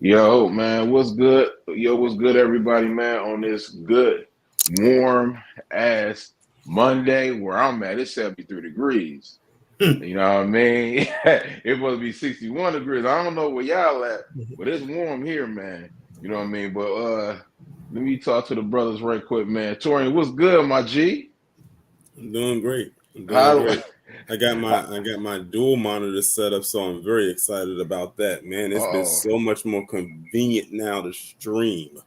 Yo, man, what's good? Yo, what's good, everybody, man, on this good, warm ass Monday where I'm at. It's 73 degrees. You know what I mean? It's supposed to be 61 degrees. I don't know where y'all at, but it's warm here, man. You know what I mean? But let me talk to the brothers right quick, man. Torian, what's good, my G? I'm doing great. I'm doing How, great. I got my dual monitor set up, so I'm very excited about that, man. It's been oh, so much more convenient now to stream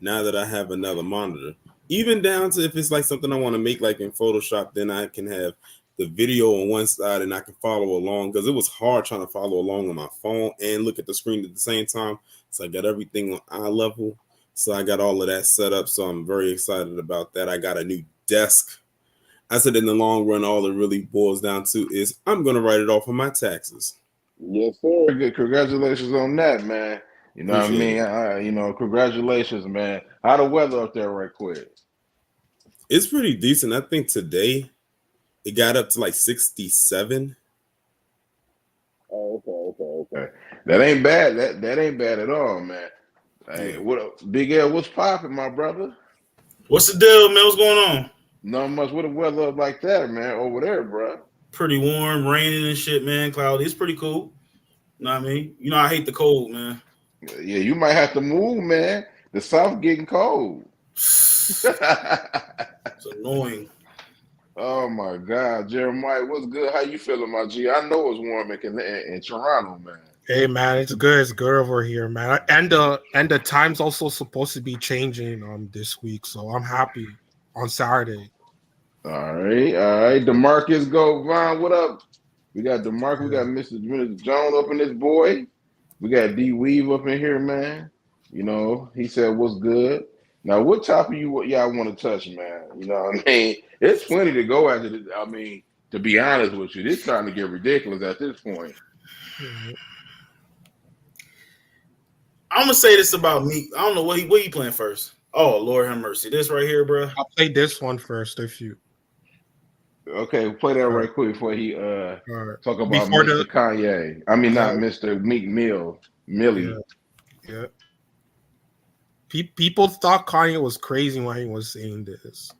now that I have another monitor. Even down to if it's like something I want to make like in Photoshop, then I can have the video on one side and I can follow along because it was hard trying to follow along on my phone and look at the screen at the same time. So I got everything on eye level. So I got all of that set up. So I'm very excited about that. I got a new desk. I said in the long run, all it really boils down to is I'm going to write it off on my taxes. yes, sir. Good. Congratulations on that, man. You know what I Appreciate mean? it. Congratulations, man. How the weather up there, right quick? It's pretty decent. I think today it got up to like 67. Oh, okay. That ain't bad. That ain't bad at all, man. Hey, Yeah. what Big L? What's popping, my brother? What's the deal, man? What's going on? Not much. What the weather up like that, man? Over there, bro. Pretty warm, raining and shit, man. Cloudy. It's pretty cool. You know what I mean? You know I hate the cold, man. Yeah, you might have to move, man. The South getting cold. It's annoying. Oh my God, Jeremiah, what's good? How you feeling, my G? I know it's warm in Toronto, man. Hey man, it's good. It's good over here, man. And the time's also supposed to be changing this week, so I'm happy on Saturday. All right. DeMarcus Govine, what up? We got DeMarcus, we got Mr. Jones up in this boy. We got D Weave up in here, man. You know, he said what's good. Now, what topic y'all want to touch, man? You know what I mean? It's plenty to go after this. I mean, to be honest with you, this starting to get ridiculous at this point. I'm gonna say this about me. I don't know what he playing first. Oh Lord have mercy. This right here, bro. I'll play this one first if you. Okay, play that right quick before he talk about Before Mr. Kanye. I mean, not Mr. Meek Millie. Yeah. People thought Kanye was crazy when he was saying this.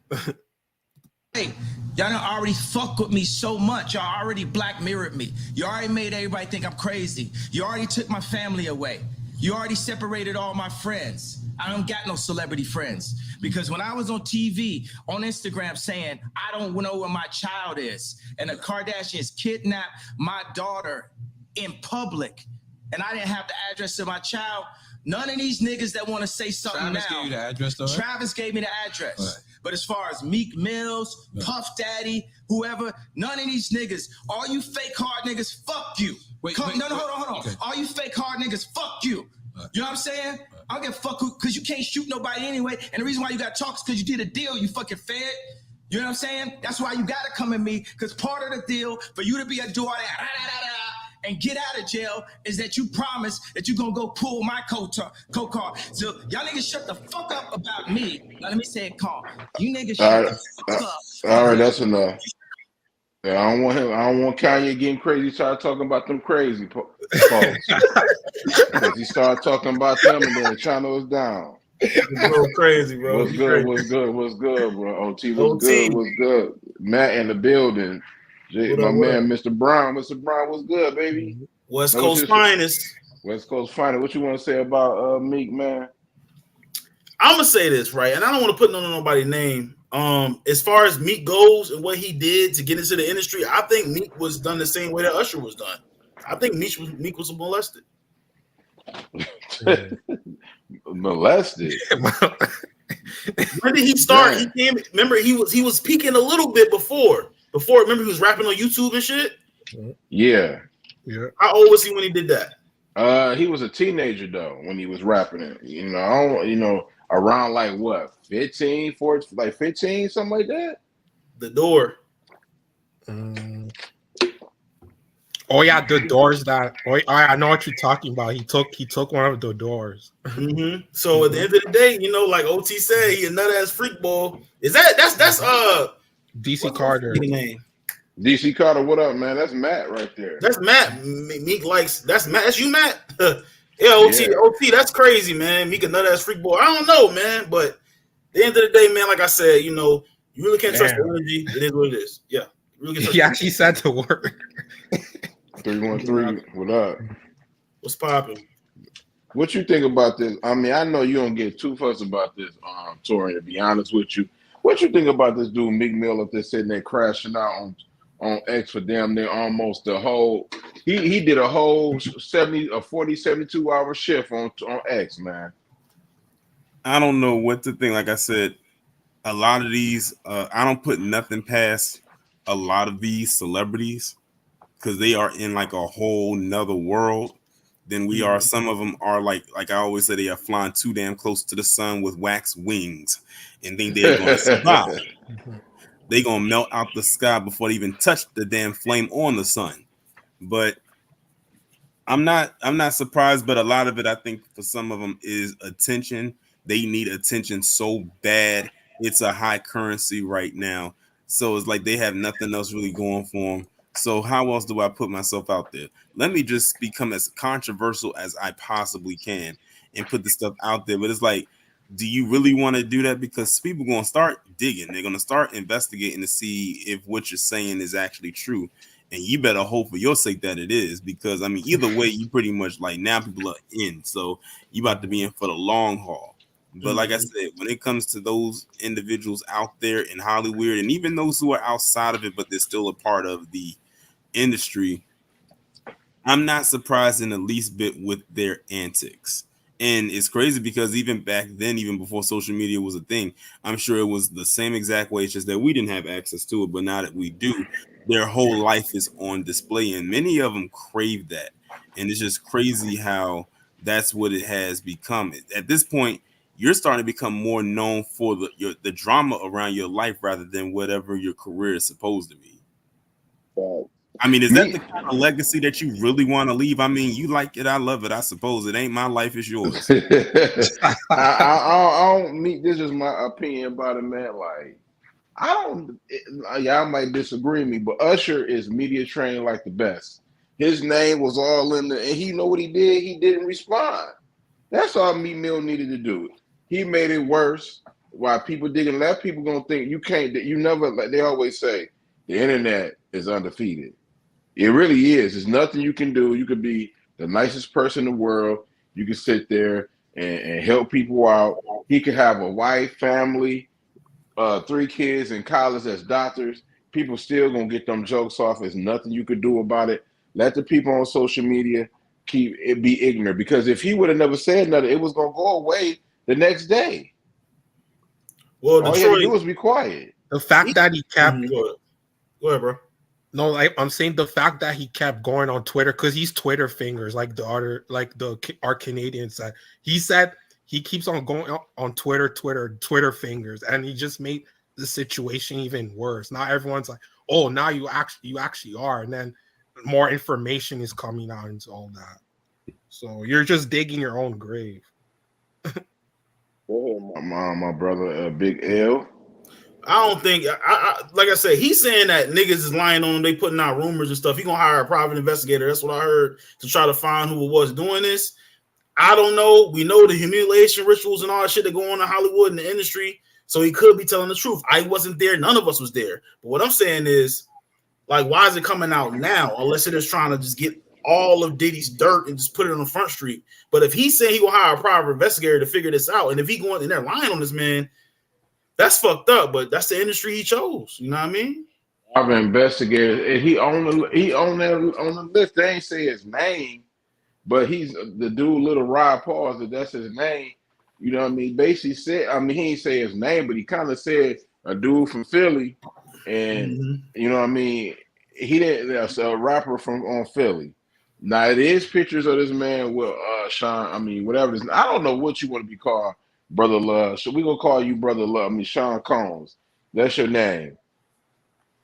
Hey, y'all done already fuck with me so much. Y'all already black mirrored me. You already made everybody think I'm crazy. You already took my family away. You already separated all my friends. I don't got no celebrity friends. Because when I was on TV, on Instagram saying, I don't know where my child is, and the Kardashians kidnapped my daughter in public, and I didn't have the address of my child, none of these niggas that want to say something Travis now. gave you the address, though, right? Travis gave me the address. Right. But as far as Meek Mills, Puff Daddy, whoever, none of these niggas, all you fake hard niggas, fuck you. Hold on. Okay. All you fake hard niggas, fuck you. You know what I'm saying? I don't give a fuck who, because you can't shoot nobody anyway. And the reason why you got to talk is because you did a deal, you fucking fed. You know what I'm saying? That's why you got to come at me, because part of the deal for you to be a do all that and get out of jail is that you promise that you're going to go pull my co-card. So y'all niggas shut the fuck up about me. Now let me say it calm. You niggas shut the fuck up. All right, that's enough. Yeah, I don't want Kanye getting crazy. Start talking about them crazy folks. Because he started talking about them, and then the channel is down. Bro, crazy, bro. What's good, bro? OT, what's good? Matt in the building. My man, Mr. Brown. Mr. Brown, what's good, baby? West Coast finest. West Coast finest. What you want to say about Meek, man? I'm gonna say this, right, and I don't want to put nobody's name. As far as Meek goes and what he did to get into the industry, I think Meek was done the same way that Usher was done. I think Meek was molested. Molested. When did he start? He came. Remember, he was peaking a little bit before. Remember, he was rapping on YouTube and shit. Yeah. How old was he when he did that? He was a teenager though when he was rapping it. Around like what, 15, 14, like 15, something like that. The Door. Oh yeah, the doors that. Oh, I know what you're talking about. He took one of the doors. Mm-hmm. So at the end of the day, like OT said, he a nut ass freak ball. That's DC Carter. Name? DC Carter, what up, man? That's Matt right there. That's Matt. Meek likes that's Matt. That's you, Matt. Yeah, OT. That's crazy, man. Meek a nut ass freak boy. I don't know, man, but at the end of the day, man, like I said, you know, you really can't trust the energy. It is what it is. Yeah, really he actually said the word. 313, what up? What's popping? What you think about this? I mean, I know you don't get too fussed about this, Tori, to be honest with you. What you think about this dude, Meek Mill, if they're sitting there crashing out on X for damn near almost the whole he did a whole 72 hour shift on X, man. I don't know what to think. Like I said, a lot of these, I don't put nothing past a lot of these celebrities because they are in like a whole nother world than we are. Some of them are like I always say, they are flying too damn close to the sun with wax wings and think they're going to survive. They're going to melt out the sky before they even touch the damn flame on the sun. But I'm not surprised, but a lot of it, I think for some of them is attention. They need attention so bad. It's a high currency right now. So it's like they have nothing else really going for them. So how else do I put myself out there? Let me just become as controversial as I possibly can and put the stuff out there. But it's like, do you really want to do that? Because people are going to start digging. They're going to start investigating to see if what you're saying is actually true. And you better hope for your sake that it is. Because, I mean, either way, you pretty much like now people are in. So you about to be in for the long haul. But like I said, when it comes to those individuals out there in Hollywood and even those who are outside of it, but they're still a part of the industry, I'm not surprised in the least bit with their antics. And it's crazy because even back then, even before social media was a thing, I'm sure it was the same exact way. It's just that we didn't have access to it. But now that we do, their whole life is on display. And many of them crave that. And it's just crazy how that's what it has become. At this point, you're starting to become more known for the drama around your life rather than whatever your career is supposed to be. I mean, is that the kind of legacy that you really want to leave? I mean, you like it, I love it. I suppose it ain't my life, it's yours. I don't meet. This is my opinion about it, man. Like, y'all might disagree with me, but Usher is media trained like the best. His name was all in there, and he know what he did. He didn't respond. That's all Meek Mill needed to do. He made it worse. While people digging left, people gonna think you can't. You never. Like they always say, the internet is undefeated. It really is. There's nothing you can do. You could be the nicest person in the world. You can sit there and help people out. He could have a wife, family, 3 kids in college as doctors. People still gonna get them jokes off. There's nothing you could do about it. Let the people on social media be ignorant. Because if he would have never said nothing, it was gonna go away the next day. Well, all you had to do was be quiet. The fact that he kept Go ahead, bro. No, I'm saying the fact that he kept going on Twitter because he's Twitter fingers, like our Canadians said. He said he keeps on going on Twitter fingers, and he just made the situation even worse. Now everyone's like, "Oh, now you actually are," and then more information is coming out into all that. So you're just digging your own grave. My brother, Big L. I don't think, like I said, he's saying that niggas is lying on him. They putting out rumors and stuff. He gonna hire a private investigator. That's what I heard, to try to find who was doing this. I don't know. We know the humiliation rituals and all that shit that go on in Hollywood in the industry. So he could be telling the truth. I wasn't there. None of us was there. But what I'm saying is, like, why is it coming out now? Unless it is trying to just get all of Diddy's dirt and just put it on the front street. But if he's saying he gonna hire a private investigator to figure this out, and if he going and they're lying on this man, that's fucked up. But that's the industry he chose. You know what I mean? I've investigated, and he on the list. They ain't say his name, but he's the dude, Little Rod Paul. That's his name. You know what I mean? Basically said, I mean, he ain't say his name, but he kind of said a dude from Philly, and you know what I mean. He didn't. That's a rapper on Philly. Now it is pictures of this man with Sean. I mean, whatever it is. I don't know what you want to be called, Brother Love. So we gonna call you Brother Love. I mean, Sean Combs. That's your name.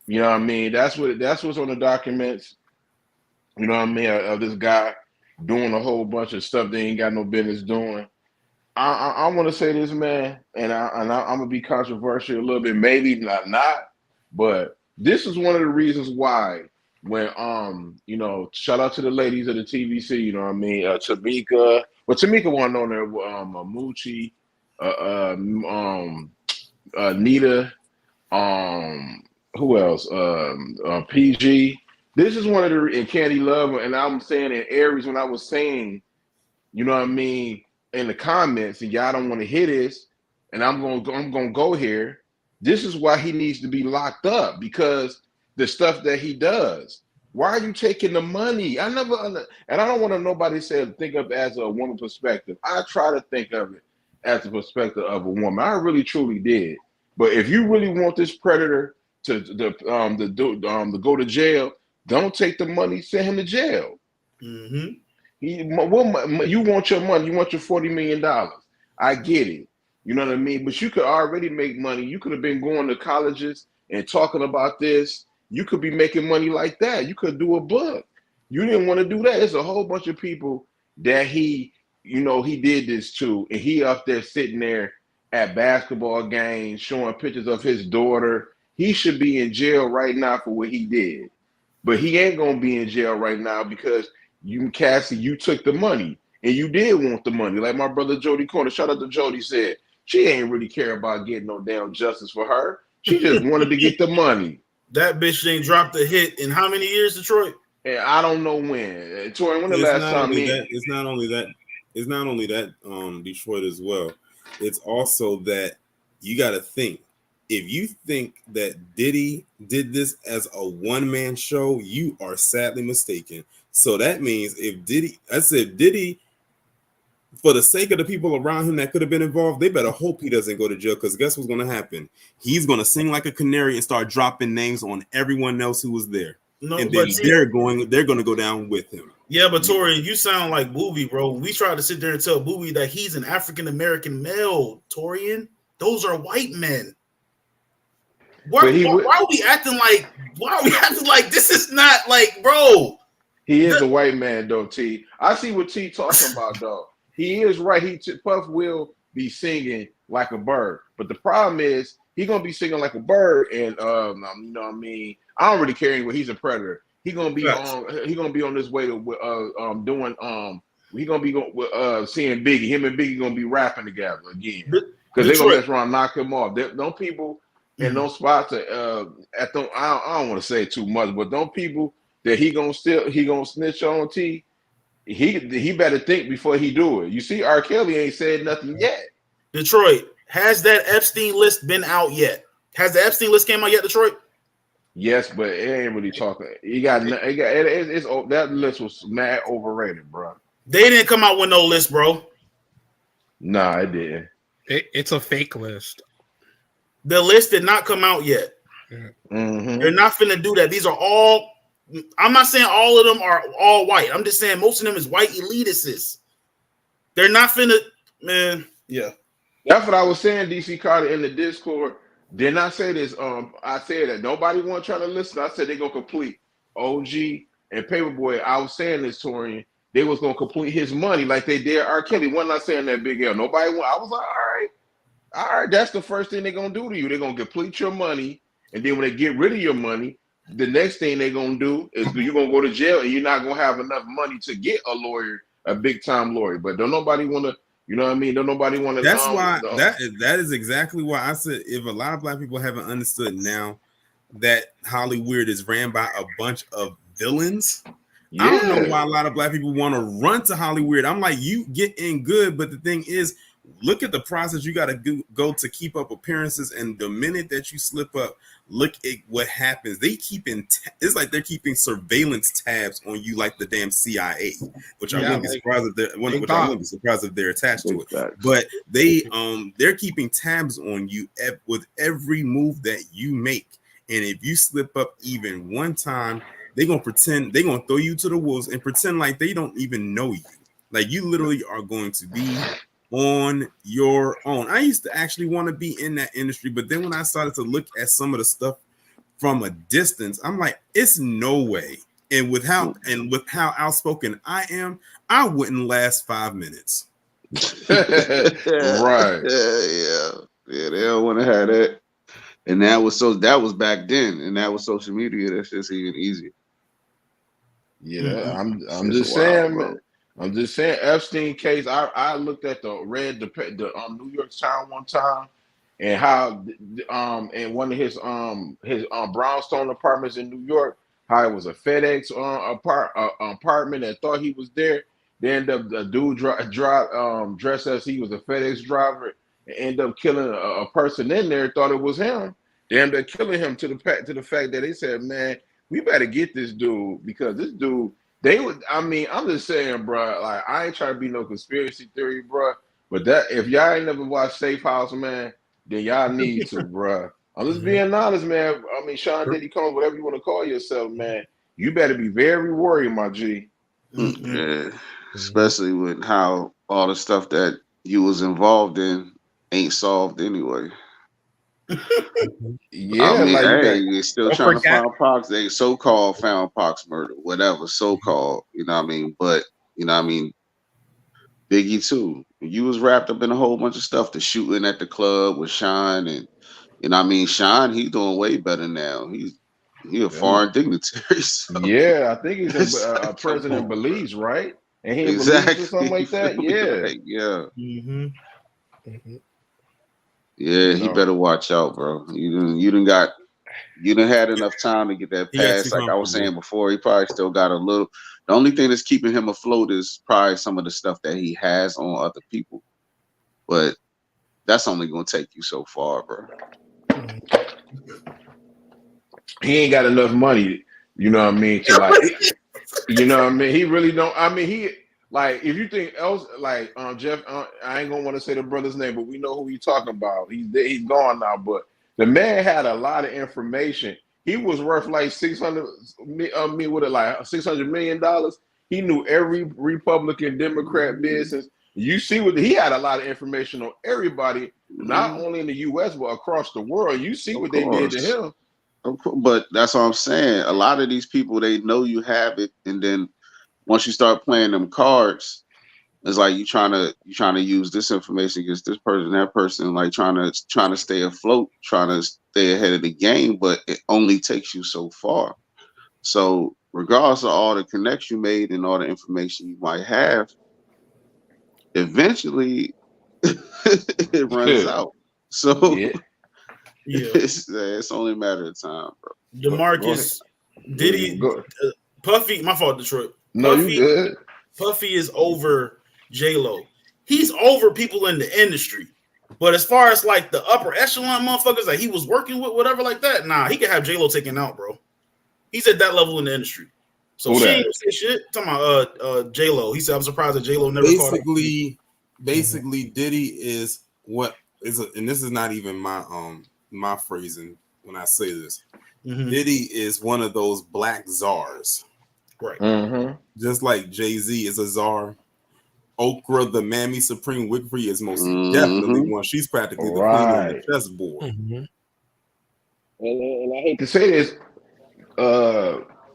You know what I mean? That's what's on the documents. You know what I mean? Of this guy doing a whole bunch of stuff they ain't got no business doing. I want to say this, man, and I'm gonna be controversial a little bit, maybe not, but this is one of the reasons why when shout out to the ladies of the TVC, you know what I mean? Tamika, well, Tamika wasn't on there, Moochie, Nita, who else? PG. This is one of the and Candy Love, and I'm saying in Aries when I was saying, you know what I mean, in the comments, and y'all don't want to hear this, and I'm gonna go here. This is why he needs to be locked up, because the stuff that he does. Why are you taking the money? And I don't want to nobody say think of it as a woman perspective. I try to think of it as the perspective of a woman. I really truly did. But if you really want this predator to go to jail, don't take the money, send him to jail. Mm-hmm. You want your money, you want your $40 million. I get it. You know what I mean? But you could already make money. You could have been going to colleges and talking about this. You could be making money like that. You could do a book. You didn't want to do that. There's a whole bunch of people that he did this to, and he up there sitting there at basketball games showing pictures of his daughter. He should be in jail right now for what he did. But he ain't gonna be in jail right now because Cassie, you took the money, and you did want the money. Like my brother Jody Corner, shout out to Jody, said she ain't really care about getting no damn justice for her. She just wanted to get the money. That bitch ain't dropped a hit in how many years, Detroit? And I don't know when. Tori, when the last time? It's not only that. Detroit as well. It's also that you got to think. If you think that Diddy did this as a one-man show, you are sadly mistaken. So that means if Diddy, for the sake of the people around him that could have been involved, they better hope he doesn't go to jail, because guess what's going to happen? He's going to sing like a canary and start dropping names on everyone else who was there. No, and then they're going to go down with him. Yeah, but Tori, you sound like Boobie, bro. We tried to sit there and tell Boobie that he's an African-American male, Torian. Those are white men. Why are we acting like this is not like, bro? He is a white man, though, T. I see what T talking about, though. He is right. Puff will be singing like a bird, but the problem is he's gonna be singing like a bird, and you know what I mean. I don't really care anyway. He's a predator. He's gonna be on. He's gonna be on his way to doing. He's gonna be seeing Biggie. Him and Biggie gonna be rapping together again because they're gonna mess around, knock him off. Don't people in those spots I don't want to say too much, but don't people that he gonna snitch on T. He better think before he do it. You see, R. Kelly ain't said nothing yet. Detroit, has that Epstein list been out yet? Has the Epstein list came out yet, Detroit? Yes, but it ain't really talking. That list was mad overrated, bro. They didn't come out with no list, bro. Nah, it didn't. It's a fake list. The list did not come out yet. Mm-hmm. They're not finna do that. These are all. I'm not saying all of them are all white. I'm just saying most of them is white elitists. They're not finna, man. Yeah, that's what I was saying. DC Carter in the Discord. Didn't I say this? I said that nobody want to try to listen. I said they're gonna complete OG and Paperboy. I was saying this, Torian. They was gonna complete his money like they did R. Kelly. Wasn't not saying that Big L. Nobody went. I was like, all right. That's the first thing they're gonna do to you. They're gonna complete your money, and then when they get rid of your money, the next thing they're gonna do is you're gonna go to jail, and you're not gonna have enough money to get a lawyer, a big time lawyer. But don't nobody want to. You know what I mean? Don't nobody want to. That's why that is exactly why I said if a lot of black people haven't understood now that Hollywood is ran by a bunch of villains. Yeah. I don't know why a lot of black people want to run to Hollywood. I'm like, you get in good, but the thing is, look at the process you got to go to keep up appearances, and the minute that you slip up, look at what happens. They it's like they're keeping surveillance tabs on you, like the damn CIA, which I wouldn't be surprised if they're attached to it. But they're keeping tabs on you with every move that you make, and if you slip up even one time, they're gonna throw you to the wolves and pretend like they don't even know you. Like you literally are going to be on your own. I used to actually want to be in that industry, but then when I started to look at some of the stuff from a distance, I'm like, it's no way. And with how outspoken I am, I wouldn't last 5 minutes. Right. Yeah. They don't want to have that. And that was back then, and that was social media. That's just even easier. Yeah, I'm Shit's just wild, saying, bro. man. I'm just saying, Epstein case. I looked at the New York Times one time, and how in one of his brownstone apartments in New York, how it was a FedEx apartment that thought he was there. Then the dude dressed as he was a FedEx driver and ended up killing a person in there. Thought it was him. They ended up killing him to the fact that they said, man, we better get this dude because this dude. They would. I mean, I'm just saying, bro. Like, I ain't trying to be no conspiracy theory, bro. But that if y'all ain't never watched Safe House, man, then y'all need to, bro. I'm just being honest, man. I mean, Sean Diddy Combs, whatever you want to call yourself, man. You better be very worried, my G. Yeah. Especially with how all the stuff that you was involved in ain't solved anyway. Yeah, I mean, like you hey, got. you're still Don't trying to forget. find Pox. They so-called found Pox murder, whatever, so-called. You know what I mean? But you know what I mean. Biggie too. You was wrapped up in a whole bunch of stuff. The shooting at the club with Sean, and you know what I mean. Sean, he's doing way better now. He a foreign dignitary. So, Yeah, I think he's in it's like, come president on, bro. Belize, right? And he in Belize or something Exactly. You like that. feel me? Yeah, Like, yeah. Mm-hmm. Yeah, you he know. better watch out, bro. You done had enough time to get that He got too pass. Like I was comfortable. saying before, he probably still got a little. The only thing that's keeping him afloat is probably some of the stuff that he has on other people. But that's only gonna take you so far, bro. He ain't got enough money, you know what I mean, to like, you know what I mean. He really don't. I mean, he like if you think else like Jeff. I ain't gonna want to say the brother's name, but we know who he's talking about. He's gone now, but the man had a lot of information. He was worth like 600 me with it like $600 million. He knew every Republican, Democrat business. You see what he had a lot of information on everybody, not only in the U.S. but across the world. You see Of what they did to course. him. But that's what I'm saying. A lot of these people, they know you have it, and then once you start playing them cards, it's like you trying to use this information against this person, that person, like trying to stay afloat, trying to stay ahead of the game, but it only takes you so far. So regardless of all the connects you made and all the information you might have, eventually it runs out. So Yeah. it's only a matter of time, bro. DeMarcus, Diddy, Go. Puffy. My fault, Detroit. No, you good. Puffy is over J-Lo. He's over people in the industry. But as far as like the upper echelon motherfuckers that he was working with, whatever like that, nah, he could have J-Lo taken out, bro. He's at that level in the industry. So Who she that? ain't gonna say shit. Talking about J-Lo. He said, I'm surprised that J-Lo never caught up. Basically, Diddy is what is, and this is not even my phrasing when I say this. Mhm. Diddy is one of those black czars, Right. Mm-hmm. just like Jay-Z is a czar. Okra, the Mammy Supreme Wickery, is most Mhm. definitely one. She's practically the queen on the chessboard. And I hate to say this,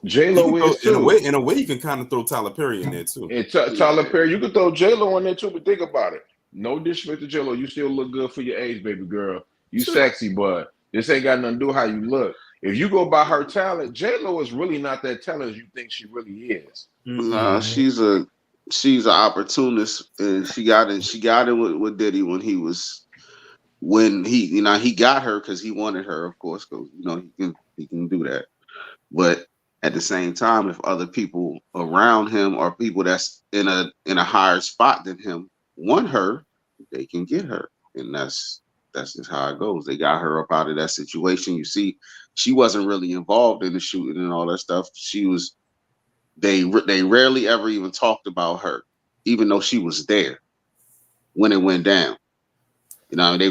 J-Lo is In too. a way, you can kind of throw Tyler Perry in there too. And Tyler Perry, you can throw J-Lo in there too, but think about it. No disrespect to J-Lo, you still look good for your age, baby girl. You sexy, but this ain't got nothing to do with how you look. If you go by her talent, J-Lo is really not that talented as you think she really is. Nah, she's an opportunist, and she got it with Diddy when he got her because he wanted her, of course, because he can do that. But at the same time, if other people around him or people that's in a higher spot than him want her, they can get her, and that's just how it goes. They got her up out of that situation. You see, she wasn't really involved in the shooting and all that stuff. They rarely ever even talked about her, even though she was there when it went down. You know, they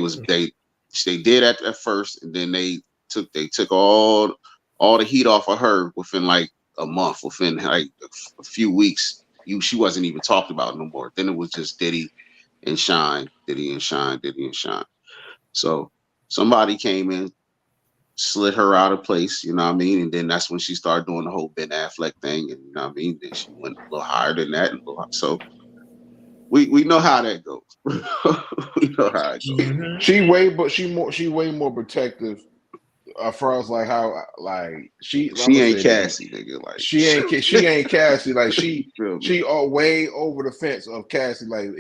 did at first, and then they took all the heat off of her within like a month, within like a few weeks. She wasn't even talked about no more. Then it was just Diddy and Shine, Diddy and Shine, Diddy and Shine. So somebody came in, slid her out of place, you know what I mean? And then that's when she started doing the whole Ben Affleck thing, and you know what I mean? Then she went a little higher than that, so we know how that goes. We know how it goes. She way more protective far as like how like She I'ma ain't say this. Cassie, nigga. Like She ain't Cassie. Like Feel me? she are way over the fence of Cassie. Like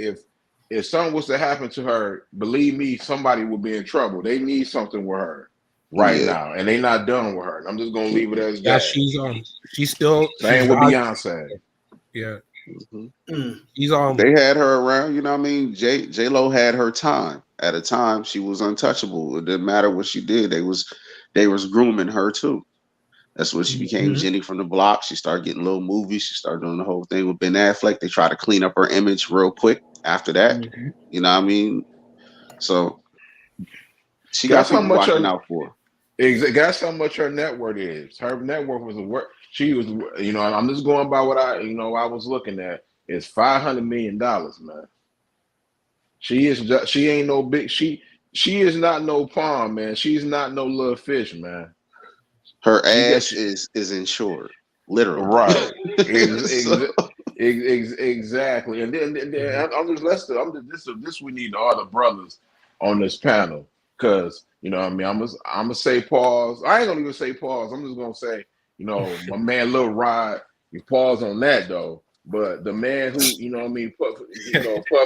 if something was to happen to her, believe me, somebody will be in trouble. They need something with her right Yeah. now, and they not done with her. And I'm just gonna leave it as Yeah, that. she's still Same with Beyonce. Yeah, Mhm. he's They had her around, you know what I mean? J Lo had her time. At a time, she was untouchable. It didn't matter what she did. They was grooming her too. That's when she became Mhm. Jenny from the Block. She started getting little movies. She started doing the whole thing with Ben Affleck. They tried to clean up her image real quick after that. Mhm. You know what I mean? So she got Guess how people much watching her out for guess how much her net worth is. Her net worth was a work. She was, you know, and I'm just going by what I was looking at. It's $500 million, man. She ain't no big. She is not no pond, man. She's not no little fish, man. her. She Ass gets is insured, literally. right. So, Exactly. And then this we need all the brothers on this panel because you know what I mean I'm gonna say pause. I ain't gonna even say pause. I'm just gonna say my man Lil Rod. You pause on that though. But the man who what I mean Puff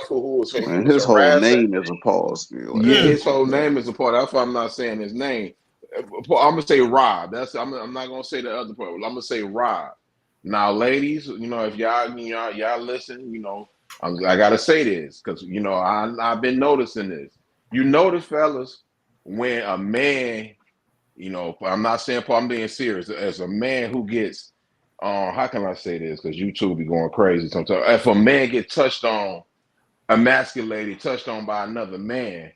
who was man, his whole harassing. name is a pause. Man. Like, Yeah, his whole name is a part. That's why I'm not saying his name. I'm gonna say Rob. I'm not gonna say the other part. I'm gonna say Rob. Now, ladies, if y'all listen, I gotta say this because I've been noticing this. You notice, fellas, when a man, I'm not saying Paul, I'm being serious. As a man who gets, how can I say this? Because you two be going crazy sometimes. If a man get touched on, emasculated, touched on by another man,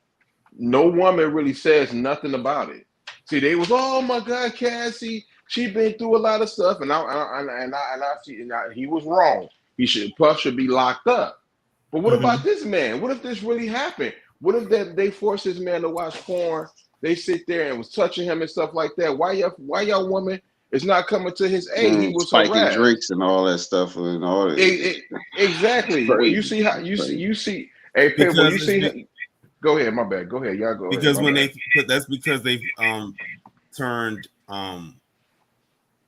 no woman really says nothing about it. See, they was, oh my God, Cassie, she been through a lot of stuff, and he was wrong. Puff should be locked up. But what about this man? What if this really happened? What if they forced this man to watch porn? They sit there and was touching him and stuff like that. Why y'all woman is not coming to his aid? He was spiking harassed. drinks and all that stuff and all that. Exactly. Crazy. You see how you see. Hey, Pitbull, you see. Go ahead, my bad. Go ahead, y'all go. Because ahead, that's because they've turned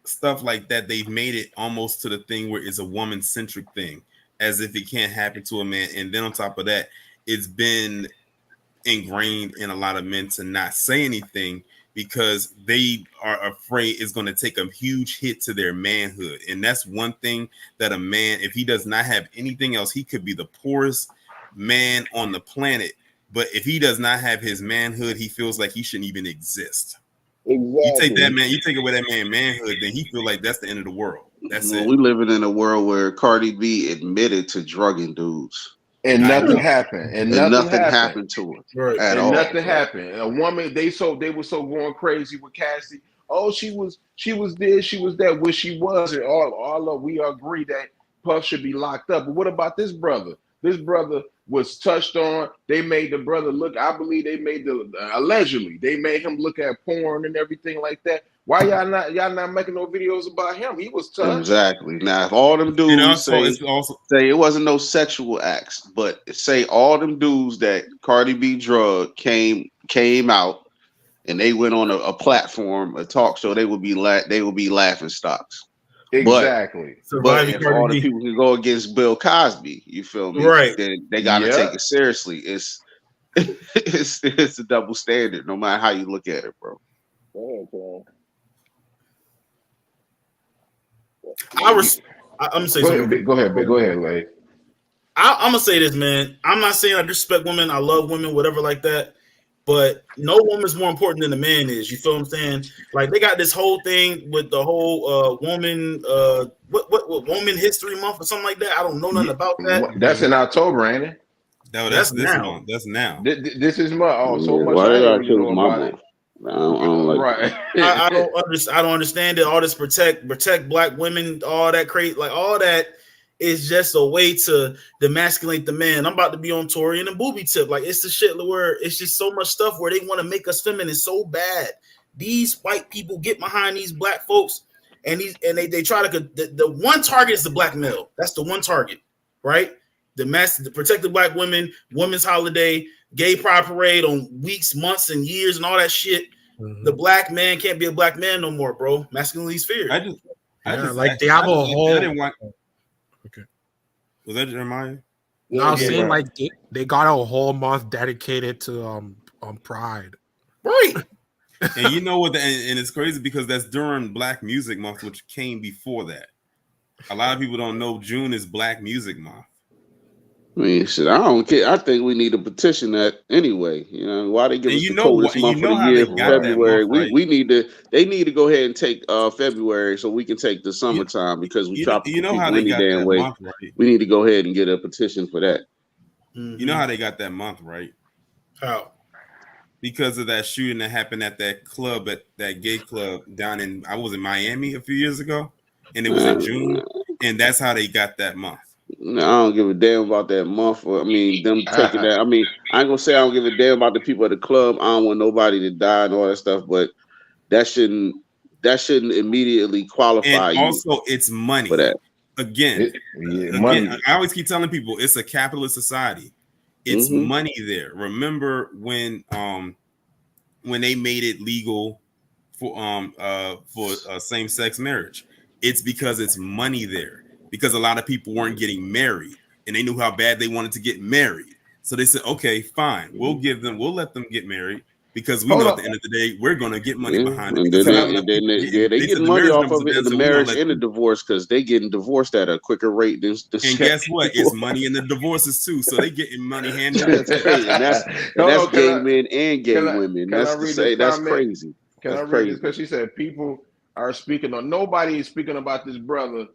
stuff like that. They've made it almost to the thing where it's a woman centric thing, as if it can't happen to a man. And then on top of that, it's been ingrained in a lot of men to not say anything because they are afraid it's going to take a huge hit to their manhood. And that's one thing that a man, if he does not have anything else, he could be the poorest man on the planet. But if he does not have his manhood, he feels like he shouldn't even exist. Exactly. You take that man, you take away that man manhood, then he feel like that's the end of the world. That's it. We living in a world where Cardi B admitted to drugging dudes. And nothing happened. And nothing happened to her. Right. At and all. nothing happened. A woman, they were so going crazy with Cassie. Oh, she was this, she was that, which she was, and all of we agree that Puff should be locked up. But what about this brother? This brother was touched on. They made the brother look. I believe they made allegedly they made him look at porn and everything like that. Why y'all not making no videos about him? He was touched. Exactly. Now, if all them dudes say it wasn't no sexual acts, but say all them dudes that Cardi B drug came out and they went on a platform, a talk show, they would be laughing stocks. Exactly. But if all the people can go against Bill Cosby, you feel me? Right. Then they got to take it seriously. It's a double standard, no matter how you look at it, bro. Go ahead, Paul. I'm gonna say something. Go ahead, Lay. I'm gonna say this, man. I'm not saying I disrespect women. I love women, whatever like that. But no woman's more important than the man is. You feel what I'm saying? Like they got this whole thing with the whole woman, what Woman History Month or something like that. I don't know nothing about that. That's in October, ain't it? No, that's now. That's now. This is my so much. Why did I choose choose my month? I don't like right. I don't understand it. All this protect black women, all that like all that is just a way to demasculate the man. I'm about to be on Torian and Booby Tip. Like it's the shit where it's just so much stuff where they want to make us feminine so bad. These white people get behind these black folks and they try to the one target is the black male. That's the one target, right? The protect the black women, women's holiday, gay pride parade on weeks, months, and years, and all that shit. the black man can't be a black man no more, bro. Masculinity is feared. They have a whole. Okay. Was that Jeremiah? No, I was saying like they got a whole month dedicated to Pride. Right. And you know what? And it's crazy because that's during Black Music Month, which came before that. A lot of people don't know June is Black Music Month. I mean, shit, I don't care. I think we need to petition that anyway. You know, why they give us the coldest month of the year, February? Month, right? They need to go ahead and take February so we can take the summertime because we dropped any damn way. Month, right? We need to go ahead and get a petition for that. You know how they got that month, right? How? Because of that shooting that happened at that club, at that gay club down in Miami a few years ago, and it was in June, and that's how they got that month. No, I don't give a damn about that month. I mean, them taking that. I mean, I ain't gonna say I don't give a damn about the people at the club. I don't want nobody to die and all that stuff, but that shouldn't immediately qualify and you. Also, it's money for that. Again, money. I always keep telling people it's a capitalist society. It's money there. Remember when they made it legal for same-sex marriage? It's because it's money there. Because a lot of people weren't getting married, and they knew how bad they wanted to get married. So they said, "Okay, fine, we'll let them get married because we know at the end of the day we're going to get money behind it." They get money off of it in the marriage and the divorce because they getting divorced at a quicker rate than. And guess what? It's money in the divorces too, so they getting money hand in hand. And that's gay men and gay women. That's crazy. Can I read this? Because she said people are speaking on. Nobody is speaking about this brother.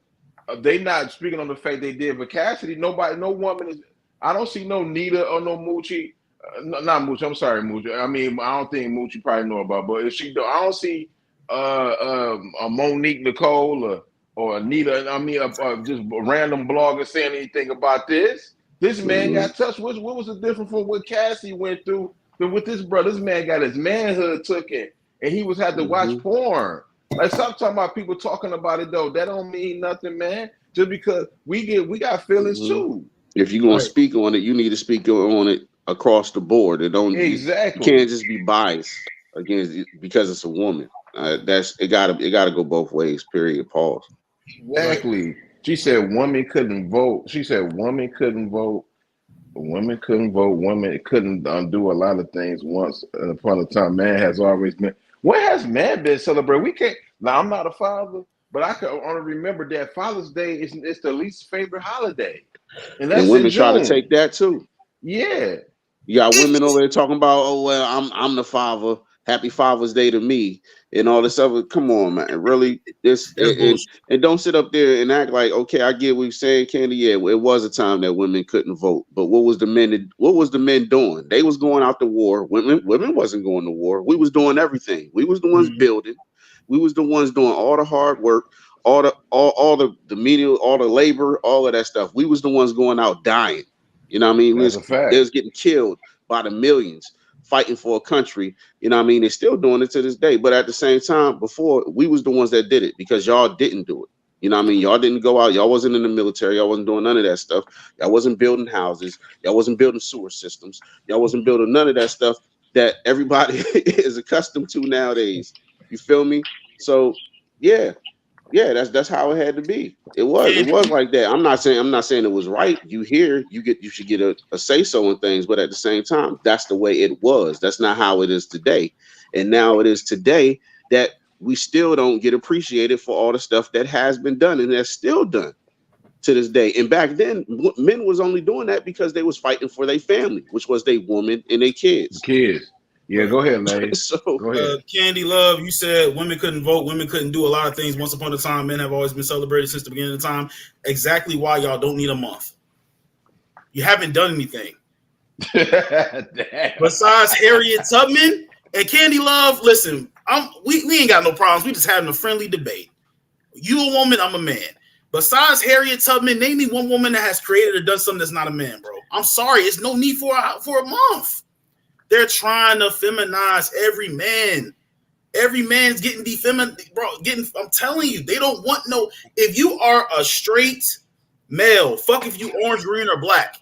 They not speaking on the fact they did, but Cassidy, no woman is. I don't see no Nita or no Moochie, not Moochie. I'm sorry, Moochie. I mean, I don't think Moochie probably know about, but if she do, I don't see a Monique Nicole or Nita. I mean, just a random blogger saying anything about this. This man got touched. What was the difference from what Cassidy went through than with this brother? This man got his manhood taken, and he had to watch porn. Like, stop talking about people talking about it though. That don't mean nothing, man. Just because we got feelings too. If you're gonna speak on it, you need to speak on it across the board. It don't exactly. You can't just be biased against because it's a woman. It gotta go both ways. Period. Pause. Exactly. She said women couldn't vote. She said women couldn't vote. Women couldn't vote. Women couldn't do a lot of things. Once upon a time, man has always been. When has man been celebrated? We can't. Now, I'm not a father, but I can only remember that Father's Day is the least favorite holiday, and that's women try to take that too. Yeah, you got women over there talking about, oh well, I'm the father. Happy Father's Day to me, and all this other. Come on, man, really? And don't sit up there and act like, okay, I get what you're saying, Candy. Yeah, it was a time that women couldn't vote, but what was the men doing? They was going out to war. Women wasn't going to war. We was doing everything. We was the ones building. We was the ones doing all the hard work, all the menial, all the labor, all of that stuff. We was the ones going out dying. You know what I mean? They was getting killed by the millions. Fighting for a country, you know what I mean? They're still doing it to this day. But at the same time, before, we was the ones that did it because y'all didn't do it. You know what I mean? Y'all didn't go out. Y'all wasn't in the military. Y'all wasn't doing none of that stuff. Y'all wasn't building houses. Y'all wasn't building sewer systems. Y'all wasn't building none of that stuff that everybody is accustomed to nowadays. You feel me? So, yeah, that's how it had to be. It was like that. I'm not saying it was right. You should get a say so on things, but at the same time, that's the way it was. That's not how it is today. And now it is today that we still don't get appreciated for all the stuff that has been done and that's still done to this day. And back then, men was only doing that because they was fighting for their family, which was their woman and their kids. Yeah, go ahead, man. So, go ahead. Candy Love, you said women couldn't vote, women couldn't do a lot of things. Once upon a time, men have always been celebrated since the beginning of time. Exactly why y'all don't need a month. You haven't done anything. Besides Harriet Tubman and Candy Love, listen, we ain't got no problems. We just having a friendly debate. You a woman, I'm a man. Besides Harriet Tubman, name me one woman that has created or done something that's not a man, bro. I'm sorry, it's no need for a month. They're trying to feminize every man. Every man's getting defeminized, bro. I'm telling you, they don't want no. If you are a straight male, fuck if you orange, green, or black.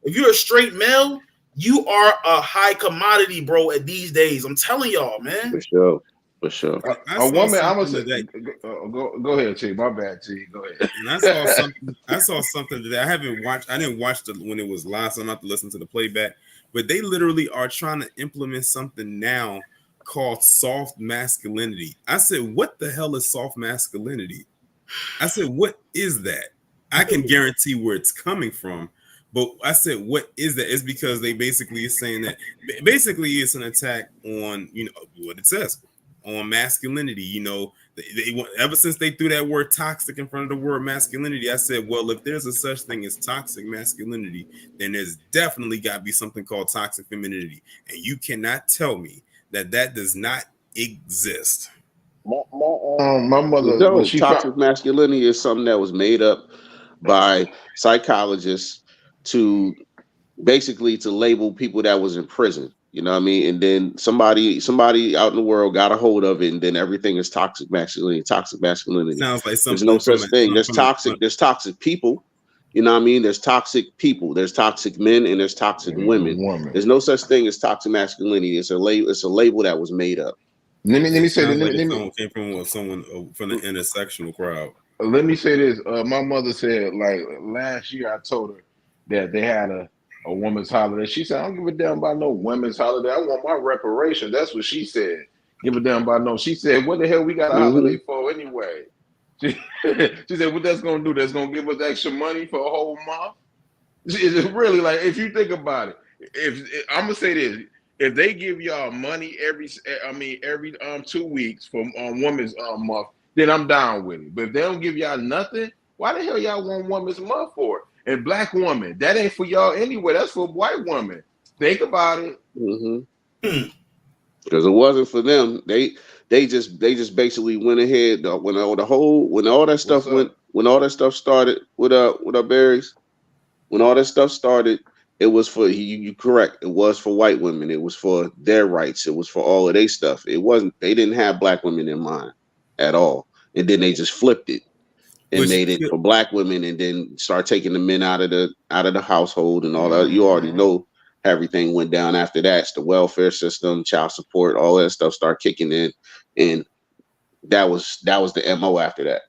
If you're a straight male, You are a high commodity, bro, at these days. I'm telling y'all, man. For sure. For sure. A woman, I'm gonna say, go ahead, T. My bad, T. Go ahead. And I saw something that I didn't watch when it was live, so I'm not to listen to the playback. But they literally are trying to implement something now called soft masculinity. I said, what the hell is soft masculinity? I said, what is that? I can guarantee where it's coming from. But I said, what is that? It's because they basically is saying that basically it's an attack on, what it says, on masculinity. They want, ever since they threw that word toxic in front of the word masculinity, I said, well, if there's a such thing as toxic masculinity, then there's definitely got to be something called toxic femininity. And you cannot tell me that does not exist. My mother, toxic masculinity is something that was made up by psychologists to basically to label people that was in prison. You know what I mean? And then somebody out in the world got a hold of it, and then everything is toxic masculinity. Toxic masculinity. Sounds like something. There's no such thing. There's toxic people. You know what I mean? There's toxic people. There's toxic men and there's toxic women. There's no such thing as toxic masculinity. It's a label that was made up. Let me say this. Came from someone from the intersectional crowd. Let me say this. My mother said, like last year, I told her that they had a women's holiday. She said, I don't give a damn about no women's holiday. I want my reparations. That's what she said. Give a damn about no. She said, what the hell we got a holiday for anyway? She said, what that's going to do? That's going to give us extra money for a whole month? It's really like, if you think about it, I'm going to say this. If they give y'all money every 2 weeks for Women's Month, then I'm down with it. But if they don't give y'all nothing, why the hell y'all want Women's Month for it? And Black woman, that ain't for y'all anyway. That's for white women. Think about it. Because it wasn't for them. They just basically went ahead when all that stuff started with berries. When all that stuff started, it was for you correct. It was for white women. It was for their rights. It was for all of their stuff. It wasn't. They didn't have Black women in mind at all. And then they just flipped it and made it for Black women, and then start taking the men out of the household and all that. You already know everything went down after that. It's the welfare system, child support, all that stuff start kicking in, and that was the MO after that.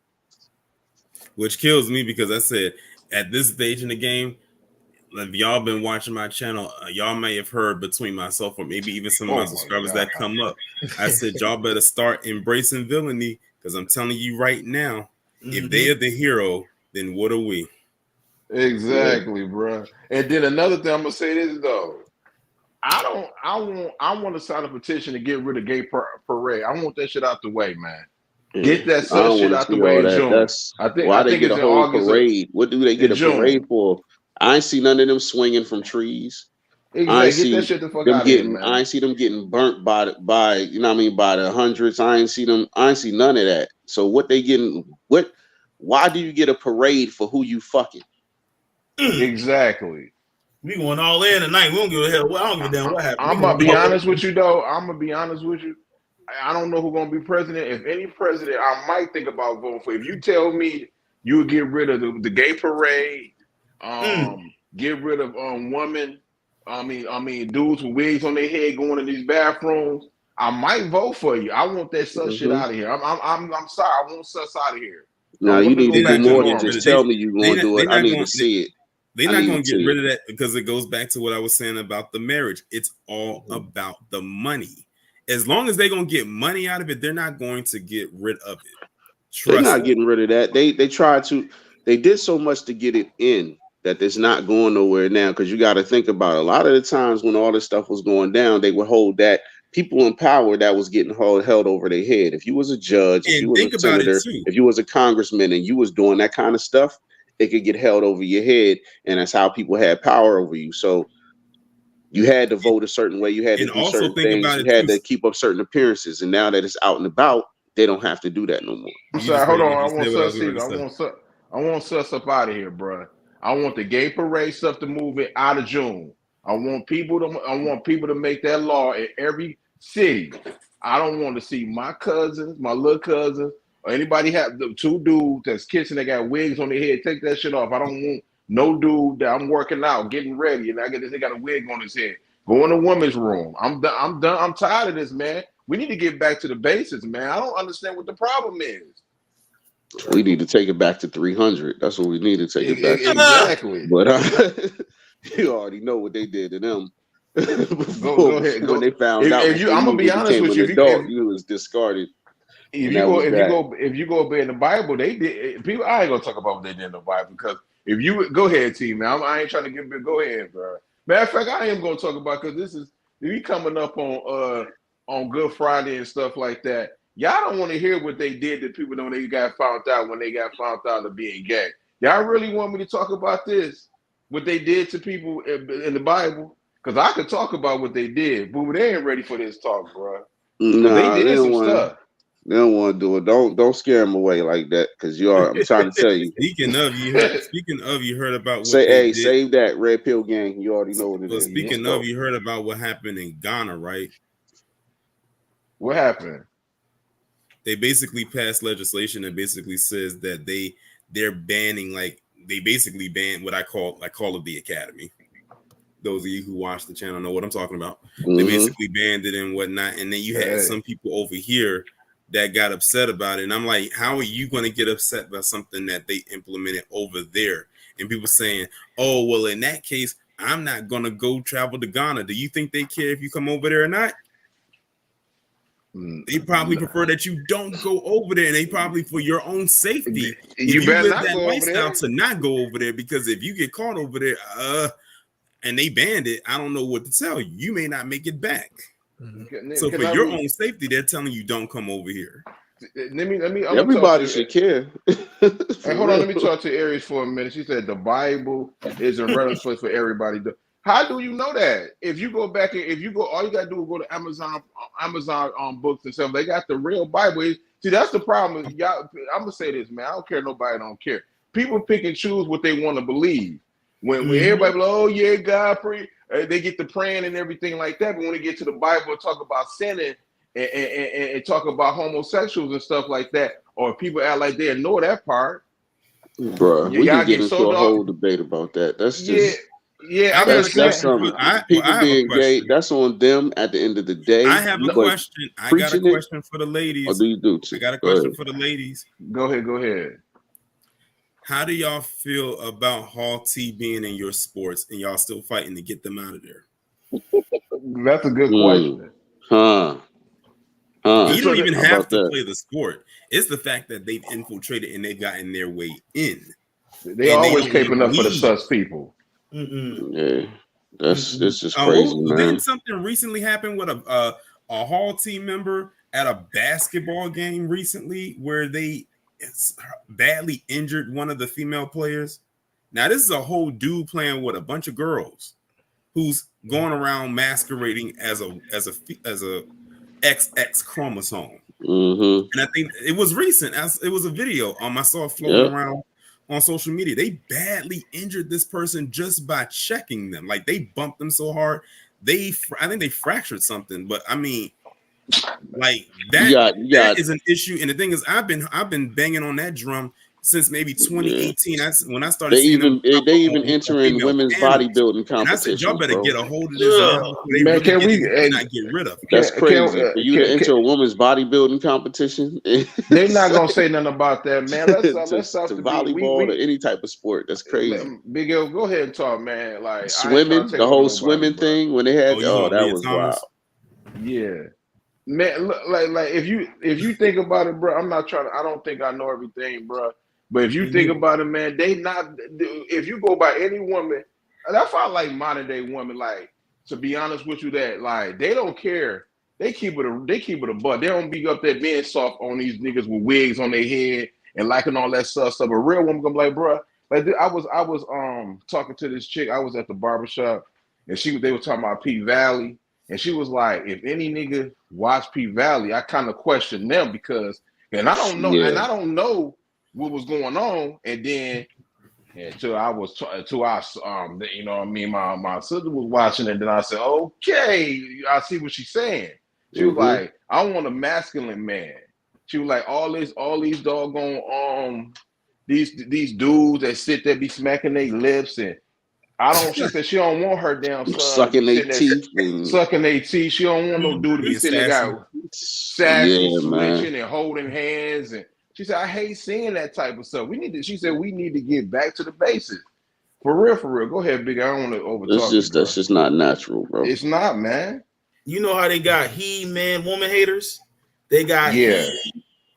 Which kills me because I said at this stage in the game, if y'all been watching my channel, y'all may have heard between myself or maybe even some of my subscribers that come up. I said y'all better start embracing villainy, because I'm telling you right now, if they are the hero, then what are we? Exactly, bro. And then another thing I'm gonna say this though, I want to sign a petition to get rid of gay parade. I want that shit out the way, man. Get that shit out the way in June. I think get it's a whole August parade. What do they get a parade for? I ain't see none of them swinging from trees. Exactly. Get that shit the fuck out of here, man. I ain't see them getting burnt by you know what I mean, by the hundreds. I ain't see none of that. So what they getting? Why do you get a parade for who you fucking? Exactly. We going all in tonight. We don't give a hell. I don't give a damn what happened. I'm gonna be honest with you though. I don't know who's gonna be president. If any president, I might think about voting for. If you tell me you would get rid of the gay parade, get rid of women. I mean, dudes with wigs on their head going in these bathrooms. I might vote for you. I want that sus shit out of here. I'm sorry. I want sus out of here. No, you need to do more than just tell me you're going to do it. I need to see it. They're not going to get rid of that because it goes back to what I was saying about the marriage. It's all about the money. As long as they're going to get money out of it, they're not going to get rid of it. They're not getting rid of that. They tried to. They did so much to get it in that it's not going nowhere now, because you got to think about it. A lot of the times when all this stuff was going down, they would hold that people in power that was getting held over their head. If you was a judge, if you was a senator, if you was a congressman and you was doing that kind of stuff, it could get held over your head, and that's how people had power over you. So you had to vote a certain way. You had to do certain things. You had to keep up certain appearances. And now that it's out and about, they don't have to do that no more. I'm sorry, hold on. I want sus up out of here, bro. I want the gay parade stuff to move it out of June. I want people to make that law in every city. I don't want to see my cousins, my little cousins, or anybody have the two dudes that's kissing. They got wigs on their head. Take that shit off. I don't want no dude that I'm working out, getting ready, and I get this nigga got a wig on his head. Go in the women's room. I'm done. I'm done. I'm tired of this, man. We need to get back to the basics, man. I don't understand what the problem is. We need to take it back to 300. That's what we need to take it back to. Exactly. But you already know what they did to them. Go ahead. When they found out. I'm gonna be honest with you. You was discarded. If you go up in the Bible, they did people. I ain't gonna talk about what they did in the Bible because if you go ahead, T man, I ain't trying to get big. Go ahead, bro. Matter of fact, I am gonna talk about because this is we coming up on Good Friday and stuff like that. Y'all don't want to hear what they did to people when they got found out of being gay. Y'all really want me to talk about this? What they did to people in the Bible? Because I could talk about what they did, but they ain't ready for this talk, bro. Nah, they did some stuff. They don't want to do it. Don't scare them away like that, because you are. I'm trying to tell you. Speaking of, you heard about what save that Red Pill Gang. You already know what it is. Speaking of, you heard about what happened in Ghana, right? What happened? They basically passed legislation that basically says that they're banning, like they basically banned what I call Call of the Academy. Those of you who watch the channel know what I'm talking about. Mm-hmm. They basically banned it and whatnot, and then you had some people over here that got upset about it. And I'm like, how are you going to get upset by something that they implemented over there? And people saying, oh, well, in that case, I'm not going to go travel to Ghana. Do you think they care if you come over there or not? They probably prefer that you don't go over there. And they probably, for your own safety, you live that lifestyle to not go over there. Because if you get caught over there, and they banned it, I don't know what to tell you. You may not make it back. So for your own safety, they're telling you don't come over here. Let me. Everybody should care. Hey, hold on. Let me talk to Aries for a minute. She said the Bible is a reference place for everybody. How do you know that? If you go back and all you gotta do is go to Amazon books and stuff. They got the real Bible. See, that's the problem. Y'all, I'm gonna say this, man. I don't care. Nobody don't care. People pick and choose what they want to believe. When everybody like, oh yeah, God pray. They get to praying and everything like that, but when they get to the Bible and talk about sinning and talk about homosexuals and stuff like that, or people act like they ignore that part, bro. We can get into a whole debate about that. That's just that's something. People being gay, that's on them at the end of the day. I have a question. I got a question for the ladies. Or do you do I got a question for the ladies. Go ahead. How do y'all feel about Hall T being in your sports and y'all still fighting to get them out of there? That's a good question. You don't even have to play the sport. It's the fact that they've infiltrated and they've gotten their way in. They always caping up for the sus people. Yeah, it's just crazy, man. Didn't something recently happen with a Hall T member at a basketball game recently where they badly injured one of the female players? Now this is a whole dude playing with a bunch of girls who's going around masquerading as a XX chromosome. And I think it was recent. It was a video I saw it floating around on social media. They badly injured this person just by checking them. Like they bumped them so hard I think they fractured something. But I mean, like that is an issue. And the thing is, I've been banging on that drum since maybe 2018. When I started, they even enter in women's bodybuilding competition. And I said, y'all better get a hold of this. Man, can we not get rid of? That's crazy. For you to enter a women's bodybuilding competition, they're not gonna say nothing about that, man. Let's to volleyball or any type of sport. That's crazy. Big L, go ahead and talk, man. Like swimming, the whole swimming thing when they had that was wild. Yeah. Man, like if you think about it, bro, I don't think I know everything, bro. But if you think about it, man, if you go by any woman, that's why I like modern day women, like, to be honest with you, that like they don't care. They keep it a butt. They don't be up there being soft on these niggas with wigs on their head and liking all that stuff. A real woman gonna be like, bro, like I was talking to this chick. I was at the barbershop and they were talking about P Valley. And she was like, if any nigga watch P Valley, I kind of question them because, and I don't know what was going on. And then until I you know what I mean, my sister was watching it, and then I said, okay, I see what she's saying. She was like, I want a masculine man. She was like, all these doggone these dudes that sit there be smacking their lips and she said she don't want her damn son sucking their teeth. Sucking their teeth. She don't want no dude to be sitting there sassy, switching and holding hands. And she said, I hate seeing that type of stuff. She said we need to get back to the basics. For real. Go ahead, Big. I don't want to overtalk. That's just not natural, bro. It's not, man. You know how they got man, woman haters? They got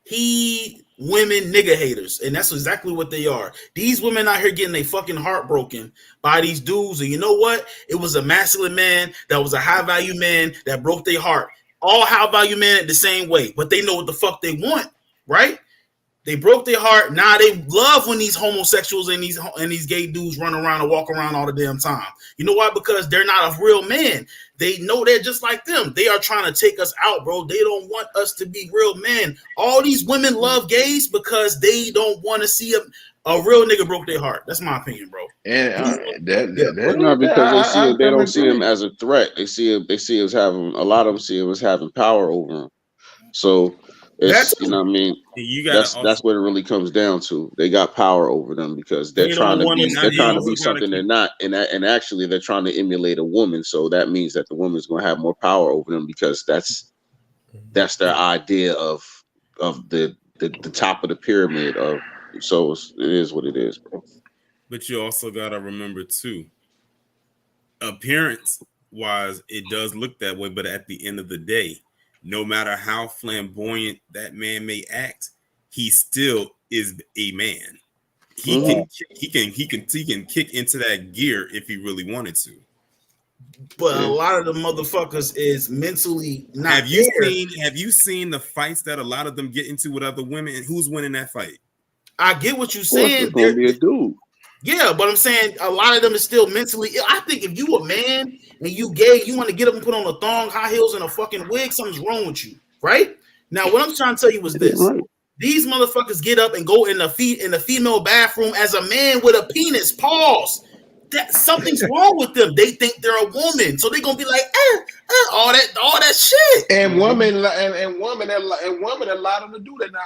he women, nigga haters. And that's exactly what they are. These women out here getting their fucking heart broken by these dudes. And you know what? It was a masculine man that was a high value man that broke their heart. All high value men the same way, but they know what the fuck they want, right? They broke their heart. Now they love when these homosexuals and these gay dudes run around and walk around all the damn time. You know why? Because they're not a real man. They know they're just like them. They are trying to take us out, bro. They don't want us to be real men. All these women love gays because they don't want to see a real nigga broke their heart. That's my opinion, bro. And because they don't see him as a threat. They see him as having, a lot of them see him as having power over them. So it's, you know what I mean? That's what it really comes down to. They got power over them because they're trying to be something they're not, and actually they're trying to emulate a woman. So that means that the woman's going to have more power over them because that's their idea of the top of the pyramid. So it is what it is, bro. But you also got to remember too, appearance wise, it does look that way, but at the end of the day, no matter how flamboyant that man may act, he still is a man. He can kick into that gear if he really wanted to. But a lot of the motherfuckers is mentally not. Have you seen the fights that a lot of them get into with other women? And who's winning that fight? I get what you're saying. It's gonna be a dude. Yeah, but I'm saying a lot of them is still mentally ill. I think if you a man and you gay, you want to get up and put on a thong, high heels, and a fucking wig, something's wrong with you, right? Now, what I'm trying to tell you is this. Right. These motherfuckers get up and go in the female bathroom as a man with a penis. Pause. That something's wrong with them. They think they're a woman, so they're gonna be like, all that shit. And women allow them to do that. Now,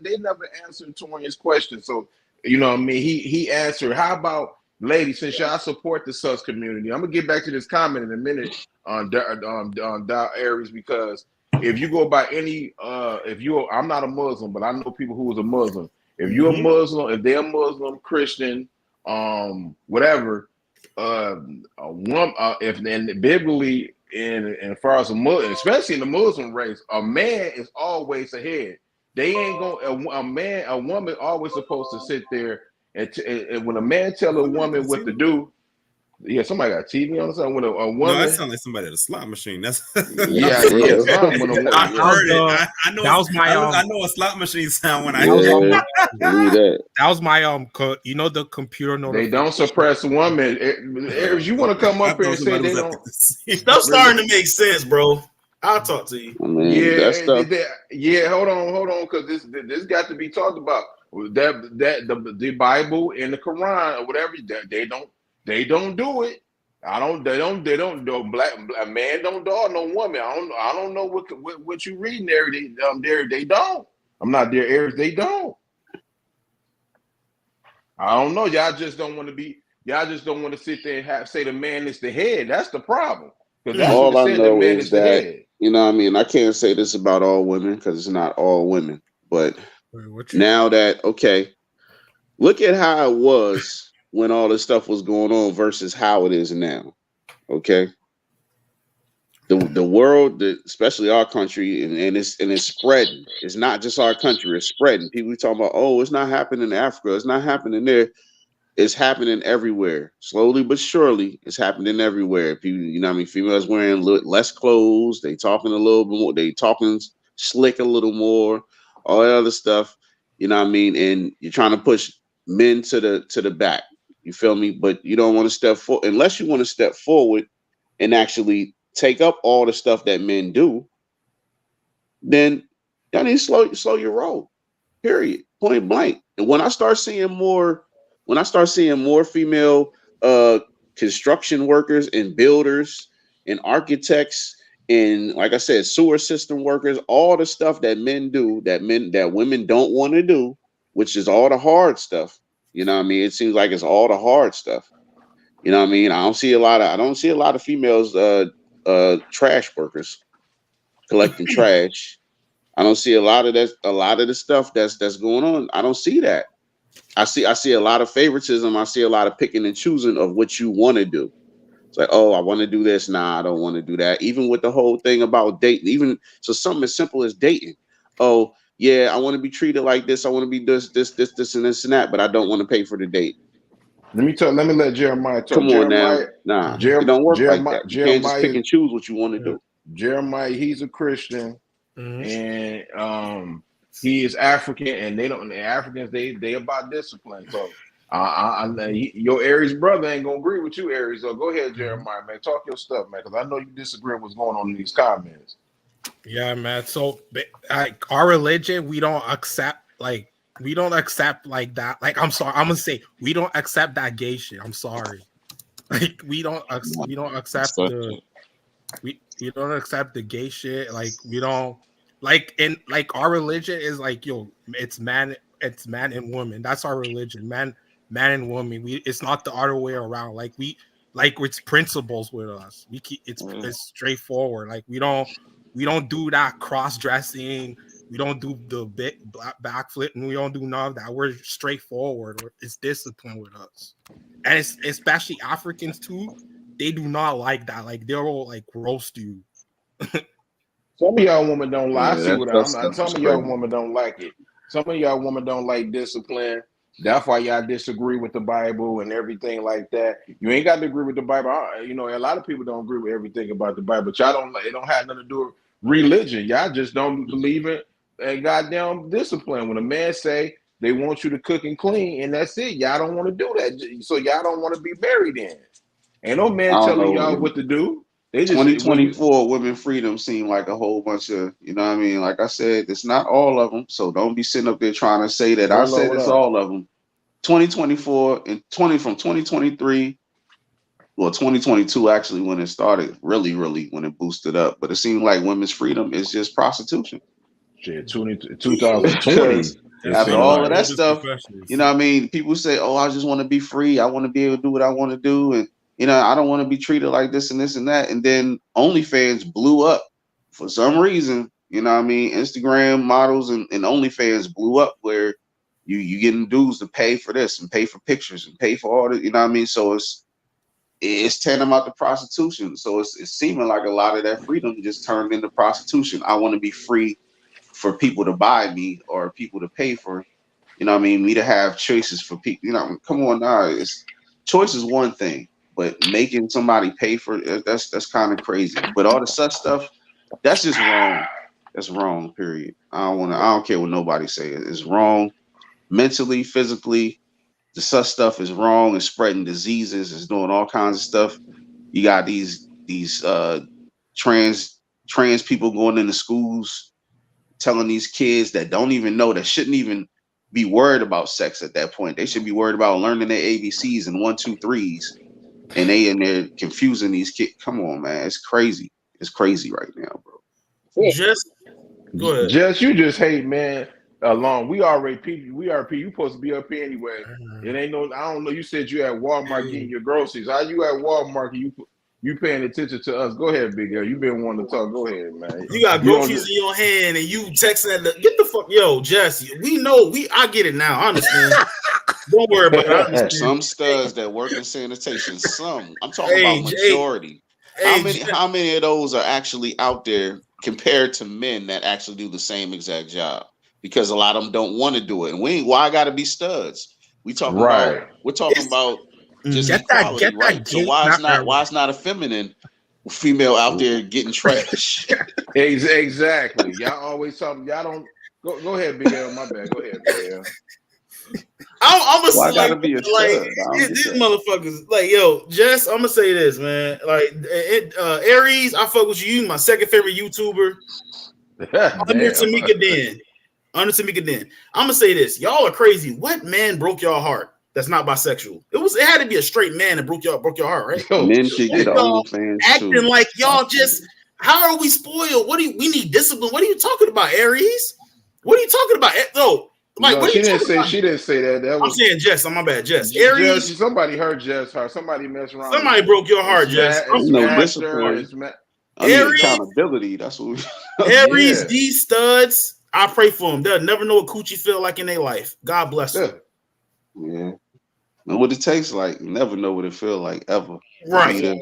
they never answered Torian's question, so. You know what I mean? He answered, how about, ladies, since y'all support the sus community, I'm going to get back to this comment in a minute on Dow Aries, because if you go by any, I'm not a Muslim, but I know people who is a Muslim. If you're a Muslim, if they're Muslim, Christian, whatever, if biblically, and as far as a Muslim, especially in the Muslim race, a man is always ahead. They ain't going. A woman always supposed to sit there and when a man tell a woman what to do. Yeah, somebody got TV on something. When a woman, no, that sounds like somebody at a slot machine. That's I heard it. I know that was my. I know a slot machine sound when I. That was my You know the computer notification. They don't suppress women. If you want to come up here and say they don't, stuff's starting to make sense, bro. I'll talk to you. Yeah, hold on, because this got to be talked about. That the Bible and the Quran or whatever, they don't do it. They don't black man don't dog no woman. I don't know what you reading there. They don't. I'm not there, Eric. They don't. I don't know. Y'all just don't want to sit there and say the man is the head. That's the problem. All I know is that, you know what I mean? I can't say this about all women because it's not all women. But now that, okay, look at how it was when all this stuff was going on versus how it is now. Okay. The world, especially our country, and it's spreading. It's not just our country, it's spreading. People talking about, oh, it's not happening in Africa, it's not happening there. It's happening everywhere, slowly but surely. It's happening everywhere. People, you know what I mean? Females wearing less clothes. They talking a little bit more. They talking slick a little more. All that other stuff. You know what I mean? And you're trying to push men to the back. You feel me? But you don't want to step forward unless you want to step forward and actually take up all the stuff that men do. Then y'all need to slow your roll. Period. Point blank. And when I start seeing more female construction workers and builders and architects and, like I said, sewer system workers, all the stuff that men do that women don't want to do, which is all the hard stuff. You know what I mean? It seems like it's all the hard stuff. You know what I mean? I don't see a lot of females trash workers collecting trash. I don't see a lot of the stuff that's going on. I don't see that. I see a lot of favoritism. I see a lot of picking and choosing of what you want to do. It's like, oh, I want to do this. Nah, I don't want to do that. Even with the whole thing about dating, even so something as simple as dating. Oh, yeah, I want to be treated like this. I want to be this, and this and that, but I don't want to pay for the date. Let me let Jeremiah talk. Come on now. Nah, it don't work like that. You can't just pick and choose what you want to do. Jeremiah, he's a Christian, and he is African, and Africans they about discipline. So your Aries brother ain't gonna agree with you, Aries. So go ahead, Jeremiah, man, talk your stuff, man, because I know you disagree with what's going on in these comments. Yeah, man. So like our religion, we don't accept like that. Like, I'm sorry, I'm gonna say we don't accept that gay shit. I'm sorry. Like we don't accept we don't accept the gay shit. Like we don't our religion is like, yo, it's man and woman. That's our religion. Man and woman. It's not the other way around. Like it's principles with us. It's straightforward. Like we don't do that cross-dressing. We don't do the big backflip, and we don't do none of that. We're straightforward. It's discipline with us, and it's especially Africans too. They do not like that. Like they'll like roast you. Some of y'all women don't like. Yeah, I see what I'm. Some of y'all women don't like it. Some of y'all women don't like discipline. That's why y'all disagree with the Bible and everything like that. You ain't got to agree with the Bible. You know, a lot of people don't agree with everything about the Bible, but y'all don't. It don't have nothing to do with religion. Y'all just don't believe it. And goddamn discipline. When a man say they want you to cook and clean, and that's it, y'all don't want to do that. So y'all don't want to be married in. Ain't no man telling y'all what to do. They just 2024 women freedom seem like a whole bunch of, you know what I mean? Like I said, it's not all of them. So don't be sitting up there trying to say that I said it's all of them. 2024 and from 2023, well, 2022 actually when it started, really when it boosted up. But it seemed like women's freedom is just prostitution. Shit, 2020. After all of that stuff, you know what I mean? People say, oh, I just want to be free. I want to be able to do what I want to do. And, you know, I don't want to be treated like this and this and that. And then OnlyFans blew up for some reason. You know what I mean? Instagram models and OnlyFans blew up where you getting dudes to pay for this and pay for pictures and pay for all the, you know what I mean? So it's tantamount to prostitution. So it's seeming like a lot of that freedom just turned into prostitution. I want to be free for people to buy me or people to pay for, you know what I mean, me to have choices for people. You know, come on now. Choice is one thing, but making somebody pay for it, that's kind of crazy. But all the such stuff, that's just wrong. That's wrong, period. I don't care what nobody say. It's wrong mentally, physically. The such stuff is wrong. It's spreading diseases. It's doing all kinds of stuff. You got these trans people going into schools telling these kids that don't even know, that shouldn't even be worried about sex at that point. They should be worried about learning their ABCs and 1, 2, 3s. And they in there confusing these kids. Come on, man. It's crazy. It's crazy right now, bro. Just go ahead. Just you just hate, man. Along, we are you supposed to be up here anyway. It ain't no. I don't know. You said you at Walmart getting your groceries. How you at Walmart? You paying attention to us? Go ahead, Big L. You been wanting to talk. Go ahead, man. You got groceries in your hand and you texting at get the fuck, yo, Jesse. We know. I get it now. I understand. Don't worry about it. Some studs that work in sanitation. Some. I'm talking about majority. How many of those are actually out there compared to men that actually do the same exact job? Because a lot of them don't want to do it. And why gotta be studs? We're talking about just equality, right? So why it's not a female out there getting trash? Exactly. Y'all always talking. Y'all don't go ahead, Big L. My bad. Go ahead, Big L. I'm gonna say gotta be a stud? These motherfuckers, like, yo, Jess, I'm gonna say this, man. Like, Aries, I fuck with you. My second favorite YouTuber. Under Tamika Den. I'm gonna say this. Y'all are crazy. What man broke your heart that's not bisexual? It had to be a straight man that broke your heart, right? Men should get OnlyFans acting too. Like y'all just, how are we spoiled? We need discipline? What are you talking about, Aries? What are you talking about? No, Like, No, what are she you didn't talking say. about? She didn't say that. That I'm was saying Jess. I'm my bad, Jess. Aries. Jess. Somebody heard Jess. Her. Somebody messed around. Somebody broke your heart, Jess. I'm No sorry. Smashed her. discipline. I need Aries. accountability. That's what. Aries, Yeah. these studs. I pray for them. They'll never know what coochie feel like in their life. God bless them. Yeah. Know what it tastes like. You never know what it feel like ever. Right. Either.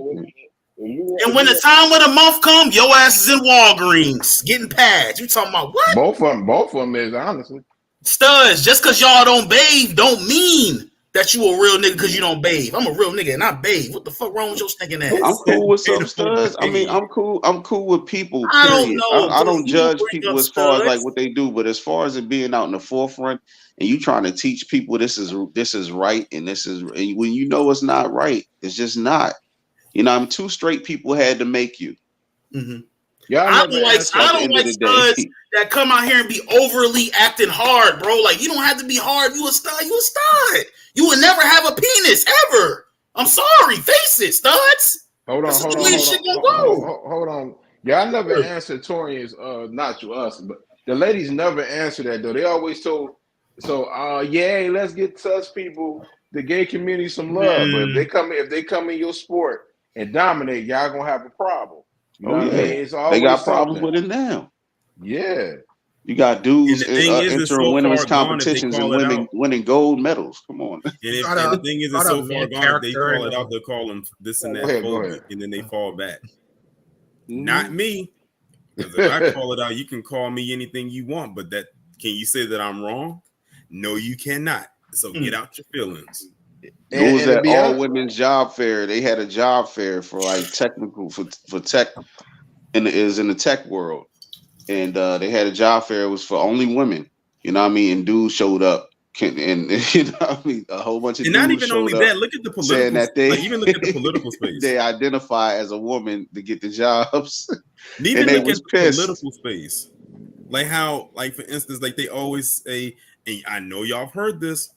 And when the time of the month come, your ass is in Walgreens getting pads. You talking about what? Both of them is honestly. Studs, just because y'all don't bathe don't mean that you a real nigga because you don't bathe. I'm a real nigga and I bathe. What the fuck wrong with your stinking ass? I'm cool with some studs. I mean, I'm cool with people. I don't Period. know, I but don't you judge bring people up as far as like studs. what they do, but as far as it being out in the forefront and you trying to teach people this is right and this is and when you know it's not right, it's just not. You know, I'm two straight people had to make you. Mm-hmm. Y'all I never don't like asked at the studs end of the day. that come out here and be overly acting hard, bro. Like you don't have to be hard. You a stud. You a stud. You would never have a penis ever. I'm sorry. Face it, studs. Hold on, That's hold the on, way hold shit on, gonna go. hold on. Y'all never answered Torian's not to us, but the ladies never answer that though. They always told yeah, let's get sus people, the gay community some love. But if they come in your sport and dominate, y'all gonna have a problem. You know what I mean? It's always They got problems something. with it now. Yeah. You got dudes And the thing is, it's entering so women's far gone if they competitions and call it out. winning gold medals. Come on. And the thing is, it's so far gone. If they call it and out, they'll call them this and that Go ahead. phobic, and then they fall back. Not me. Because if I call it out, you can call me anything you want, but that can you say that I'm wrong? No, you cannot. So get out your feelings. It was to at be all honest- women's job fair. They had a job fair for like technical for tech, and it is in the tech world. And they had a job fair. It was for only women. You know what I mean? And dudes showed up. And you know what I mean? A whole bunch of And dudes not even showed only up that, look at the saying political that they like even look at the political space. they identify as a woman to get the jobs. Even and they look was at the pissed. political space. Like how, like for instance, like they always say, and I know y'all have heard this,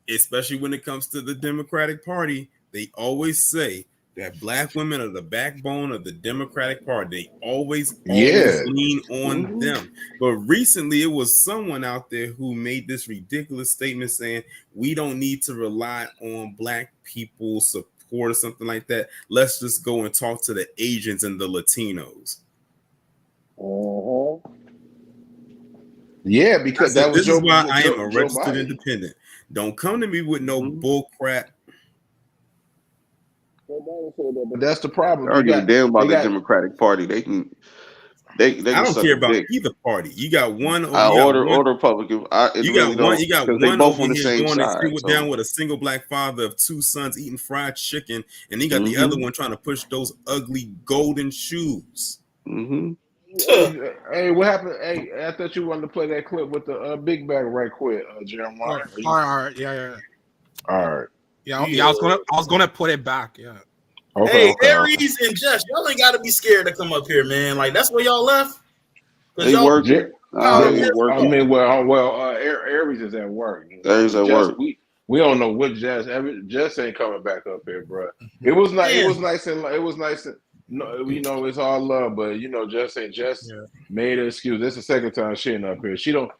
especially when it comes to the Democratic Party, they always say that black women are the backbone of the Democratic Party. They always lean on them. But recently it was someone out there who made this ridiculous statement saying we don't need to rely on black people's support or something like that. Let's just go and talk to the Asians and the Latinos. Yeah, because that was this is why I am Joe a registered Biden. independent. Don't come to me with no bull crap. But that's the problem. I don't give a damn about the Democratic Party. They can I don't care about either party. You got one. Order Republican. You got one they both over on the here same going side. to sit down with a single black father of two sons eating fried chicken, and he got the other one trying to push those ugly golden shoes. Hey, what happened? Hey, I thought you wanted to play that clip with the big bag right quick, Jeremiah. All right, yeah. All right. Yeah, I was gonna put it back. Yeah. Okay, Aries and Jess, y'all ain't got to be scared to come up here, man. Like that's where y'all left. They working. I mean, Aries is at work. Aries at work. We don't know what Jess. Jess ain't coming back up here, bro. It was nice. It was nice and no, you know, it's all love, but you know, Jess made an excuse. This is the second time she ain't up here. She don't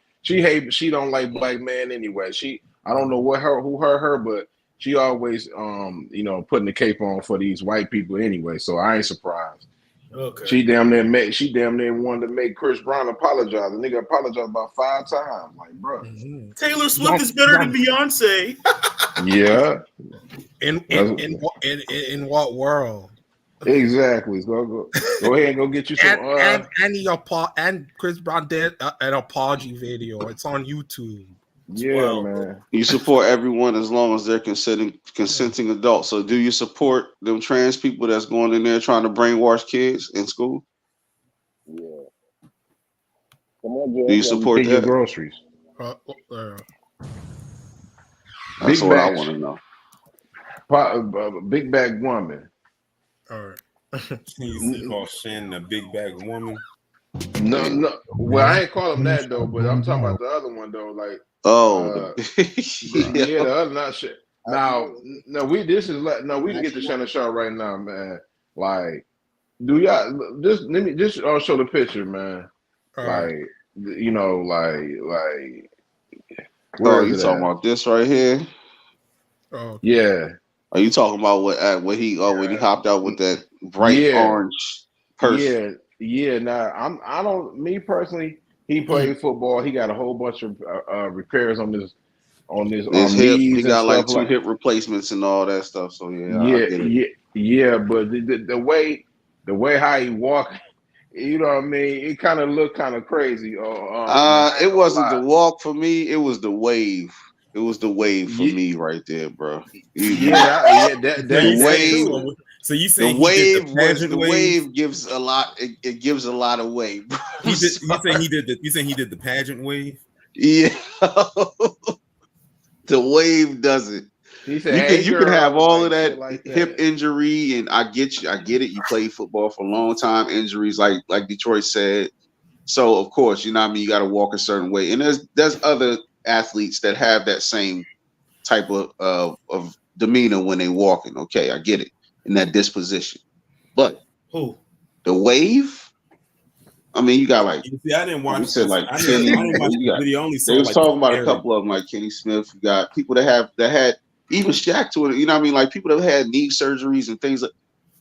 like black man anyway. I don't know who hurt her, but she always putting the cape on for these white people anyway. So I ain't surprised. Okay. She damn near wanted to make Chris Brown apologize. The nigga apologized about 5 times. Like, bro. Taylor Swift is better than Beyonce. Yeah. In what world? Exactly. So go ahead and go get you some. And Chris Brown did an apology video. It's on YouTube. Yeah, man. You support everyone as long as they're consenting adults. So, do you support them trans people that's going in there trying to brainwash kids in school? Yeah. Come on, Joe. Do you support your that? Groceries. That's what I want to know. Big bag woman. All right. You call Shannon a big bag woman? No. Well, I ain't call him that though, but I'm talking about the other one though. Like, the other not shit. Now, we can get to Shannon Sharp right now, man. Like, do y'all just let me just show the picture, man. Like, you know, like Where Oh, is you it talking at? about this right here? Oh, Yeah, Are you talking about when he hopped out with that bright yeah, orange person? yeah. Nah, I don't. Me personally, he played football. He got a whole bunch of repairs on his His hip, he knees and got like stuff 2 like. hip replacements and all that stuff. So yeah, I Yeah, get it. yeah. But the way how he walked, you know what I mean. It kind of looked kind of crazy. Man, I ain't It gonna wasn't the lie. walk for me. It was the wave. It was the wave for Yeah, me right there, bro. yeah. So That you The that saying wave, too. so you the saying he did the wave was pageant the wave? wave gives a lot. It gives a lot away, bro. He did. You saying he did the pageant wave? Yeah, the wave does it. He said, "Hey, You can have girl," all of like that shit like hip that. injury, and I get you. I get it. You played football for a long time. Injuries, like Detroit said. So of course, you know what I mean. You got to walk a certain way, and there's other athletes that have that same type of demeanor when they walking. Okay, I get it in that disposition, but Who? the wave. I mean, you got like You see, I didn't you watch said this. like I Kenny. didn't watch You the got video. I only they saw was like the talking about a parody. couple of them like Kenny Smith. You got people that had even Shaq to it. You know what I mean? Like people that had knee surgeries and things like.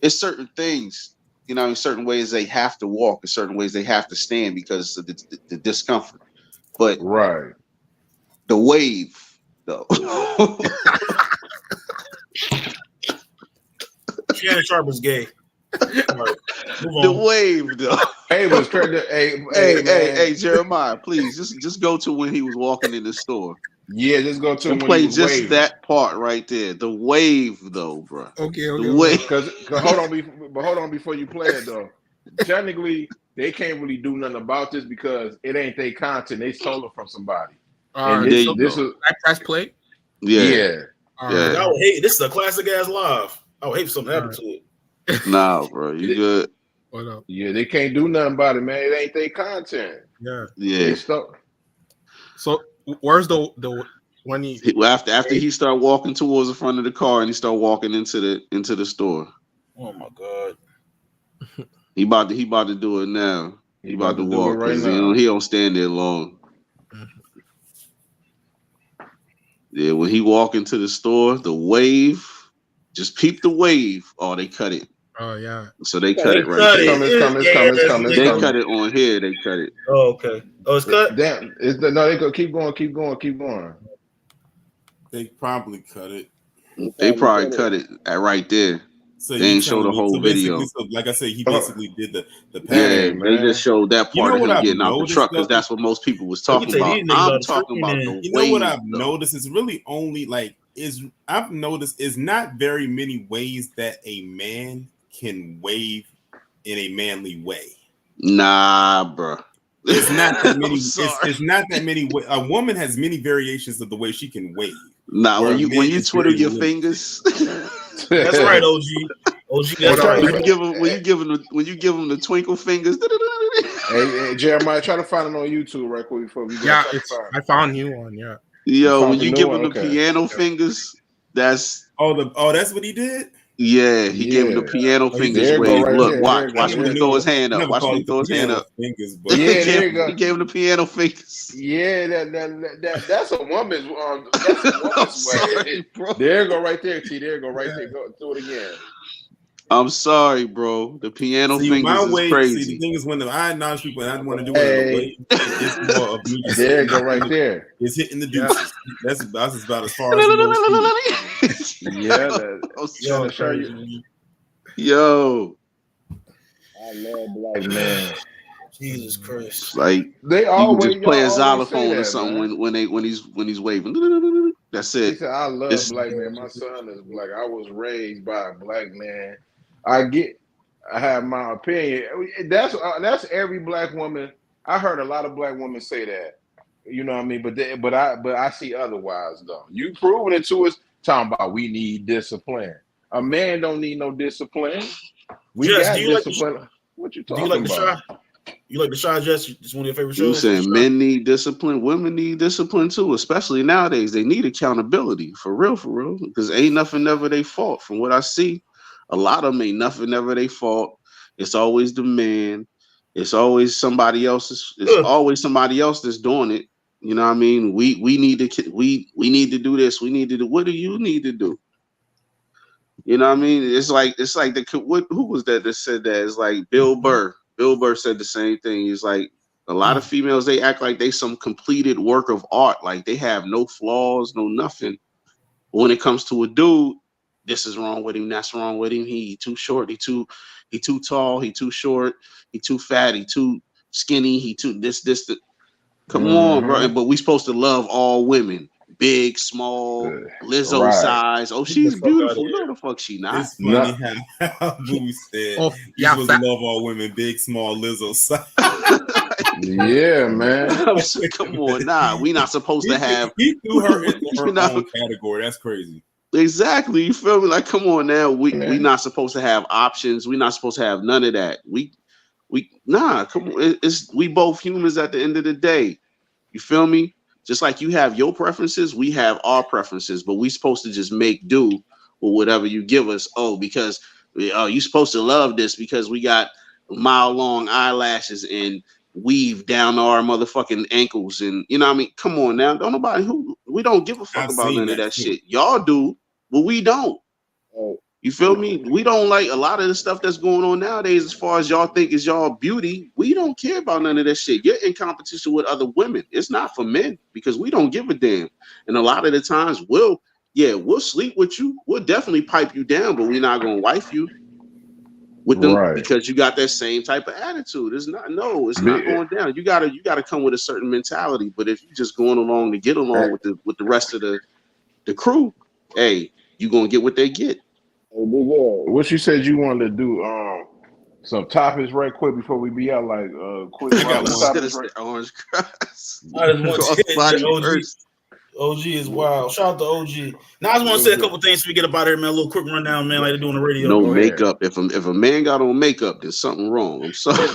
It's certain things. You know, in certain ways they have to walk. In certain ways they have to stand because of the discomfort. But Right. the wave, though. Shannon Sharp is gay. All right, move The on. wave, though. Hey, was crazy. Hey, Hey, man. Jeremiah, please just go to when he was walking in the store Yeah, just go to him and when he play was just waving. that part right there. The wave, though, bro. okay, The okay. wave. Cause hold on before you play it though. Technically, they can't really do nothing about this because it ain't their content. They stole it from somebody. All And right, There this you this go. is I press play. Yeah, yeah. All yeah. right, I would hate. This is a classic ass live. I would hate for something to happen All to it. Nah, bro, you good. what up? Yeah, they can't do nothing about it, man. It ain't their content. Yeah. Yeah. They stole. So where's the when he? After he started walking towards the front of the car and he started walking into the store. Oh my god. He about to do it now. He about to do it walk right because now. he don't stand there long. Yeah, when he walk into the store, the wave, just peep the wave. Oh, they cut it. Oh yeah. So they Oh, cut they it right cut there. it. It's coming. They cut it on here. They cut it. Oh, okay. Oh, it's cut. Damn, no, they go keep going. They probably cut it. They probably cut it right there. So They you ain't show telling the me? whole So basically, video. so like I said, he basically did the Yeah, Dang, they man. just showed that You part know of what him I've getting out the noticed, truck because though? that's what most people was Let me talking tell you, about. these niggas I'm are talking about freaking the You know what wave, I've though. noticed is really only like I've noticed is not very many ways that a man can wave in a manly way. Nah, bro. It's not that I'm many. sorry. It's not that many. A woman has many variations of the way she can wave. Nah, Where when a man you is twiddle very your limited. fingers. That's right, OG. OG, that's Hold on. right. when you give them the twinkle fingers. Hey, Jeremiah, try to find it on YouTube right quick before we go. Yeah, Try to it's find it. I found new one. Yeah. Yo, found when the you new give one? him the Okay. piano fingers, that's That's what he did. he gave him the Yeah. piano Oh, he fingers There you go wave. right Look, there. watch There you when he go. throw his hand I up. never Watch called when he it throw his hand piano up. fingers, but Yeah, there you go. He gave him the piano fingers. Yeah, that's a woman's that's a I'm woman's sorry, way. bro. There you go right there, T. There you go right there. Go do it again. I'm sorry, bro. The piano see, my fingers is way. crazy. See, the thing is, when I acknowledge people and I want to do it in a Hey. way, it's more of me just There you go right there. It's hitting the Yeah. deuces. That's about as far as it goes. Yeah, that, I'm trying sorry. to show you. Yo, I love black man. Jesus Christ. like They you can always just play a y'all always say xylophone or that, something man. when he's waving. That's He it. said, "I love It's- black man. My son is black. I was raised by a black man. I have my opinion. That's every black woman. I heard a lot of black women say that. You know what I mean? But I see otherwise though. You proving it to us. Talking about we need discipline. A man don't need no discipline. We Jess, got do you like discipline. What you Do talking you like the about? Shy? You like the Shy, Jess? It's one of your favorite You shows? saying Shy? men need discipline, women need discipline too, especially nowadays. They need accountability for real, because ain't nothing ever they fault. From what I see, a lot of them ain't nothing ever they fault. It's always the man. It's always somebody else's. It's Ugh. always somebody else that's doing it. You know what I mean? We need to need to do this. We need to do. What do you need to do? You know what I mean? It's like who was that said that? It's like Bill Burr. Bill Burr said the same thing. He's like, a lot of females, they act like they some completed work of art, like they have no flaws, no nothing. But when it comes to a dude, this is wrong with him, that's wrong with him. He too short, he too tall, he too short, he too fat, he too skinny, he too this. Come on, bro. But we supposed to love all women. Big, small, Lizzo size. Oh, she's beautiful. No, the fuck she not. It's funny how Boo said you supposed to love all women, big, small, Lizzo size. Yeah, man. Come on, nah. We not supposed to have. He threw her into her own category. That's crazy. Exactly. You feel me? Like, come on now. We not supposed to have options. We not supposed to have none of that. Come on. We both humans at the end of the day. You feel me? Just like you have your preferences, we have our preferences, but we supposed to just make do with whatever you give us. Oh, because you supposed to love this because we got mile-long eyelashes and weave down to our motherfucking ankles, and you know what I mean? Come on now. We don't give a fuck about none of that shit. Y'all do, but we don't. You feel me? We don't like a lot of the stuff that's going on nowadays as far as y'all think is y'all beauty. We don't care about none of that shit. You're in competition with other women. It's not for men because we don't give a damn. And a lot of the times we'll sleep with you. We'll definitely pipe you down, but we're not going to wife you with them because you got that same type of attitude. It's not going down. You gotta come with a certain mentality. But if you're just going along to get along with the rest of the crew, hey, you're going to get what they get. What you said you wanted to do some topics right quick before we be out, like quick topics. Orange Cross. I just want to hit OG is wild. Shout out to OG. Now I just want to say a couple things so we get up out of here, man. A little quick rundown, man, like they're doing the radio. No makeup. If a man got on makeup, there's something wrong. I'm sorry.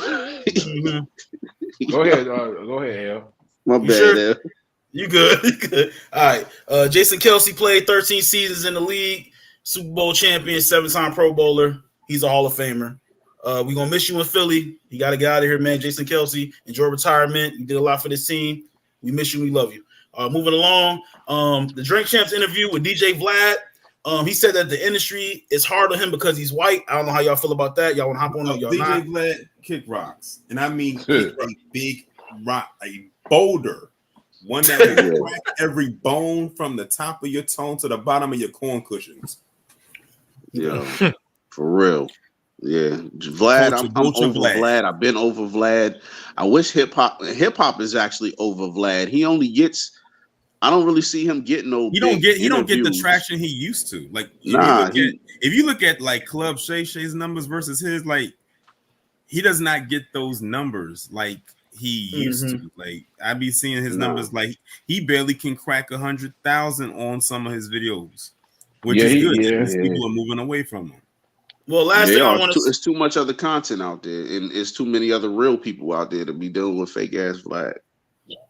Go ahead, Al. My bad, Al. You good. You good. All right. Jason Kelce played 13 seasons in the league. Super Bowl champion, 7-time Pro Bowler. He's a Hall of Famer. We're going to miss you in Philly. You got to get out of here, man. Jason Kelce, enjoy retirement. You did a lot for this team. We miss you. We love you. Moving along, the Drink Champs interview with DJ Vlad. He said that the industry is hard on him because he's white. I don't know how y'all feel about that. Y'all want to hop on it? Y'all DJ not? Vlad kick rocks. And I mean a big rock, a boulder. One that will crack every bone from the top of your toe to the bottom of your corn cushions. Yeah, for real. Yeah, Vlad, I'm over Vlad. I've been over Vlad. I wish hip hop is actually over Vlad. He only gets. I don't really see him getting no. He don't get the traction he used to. Like if you look at like Club Shay Shay's numbers versus his, like he does not get those numbers like he used to. Like I be seeing his numbers like he barely can crack 100,000 on some of his videos, which is good. People are moving away from him. Well, last thing I want to it's too much other content out there, and it's too many other real people out there to be dealing with fake ass Vlad.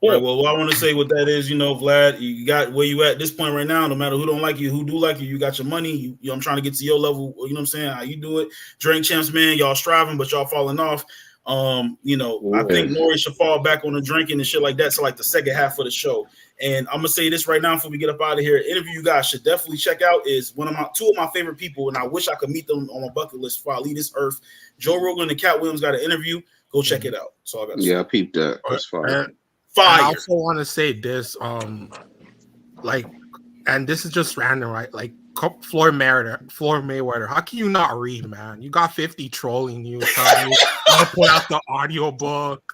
Right, well, what I want to say with that is, Vlad, you got where you at this point right now. No matter who don't like you, who do like you, you got your money. I'm trying to get to your level. You know what I'm saying? How you do it? Drink Champs, man, y'all striving, but y'all falling off. I think Nori should fall back on the drinking and shit like that. So like the second half of the show. And I'm gonna say this right now before we get up out of here. Interview you guys should definitely check out is two of my favorite people, and I wish I could meet them on my bucket list before I leave this earth. Joe Rogan and Cat Williams got an interview. Go check it out. So I got I peeped that. That's fine. I also want to say this, and this is just random, right? Like Floyd Mayweather. How can you not read, man? You got 50 trolling you, telling you to put out the audio book.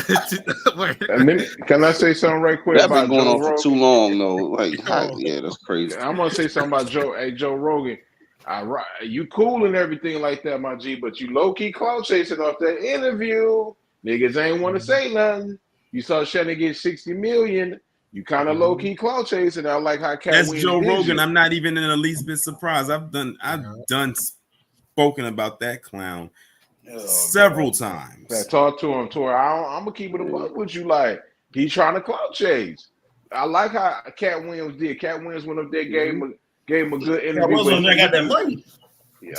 And then, can I say something right quick? That's been going on for too long, though. Like, that's crazy. I'm gonna say something about Joe. Hey, Joe Rogan. You cool and everything like that, my G, but you low key clout chasing off that interview. Niggas ain't want to say nothing. You saw Shannon get 60 million. You kind of low key clout chasing. I like how that's Joe Rogan. I'm not even in the least bit surprised. I've done spoken about that clown several times. Talk to him, Tori. I'm gonna keep it a buck with you. Like he's trying to clout chase. I like how Cat Williams did. Cat Williams went up there, gave him a good interview. I got that money.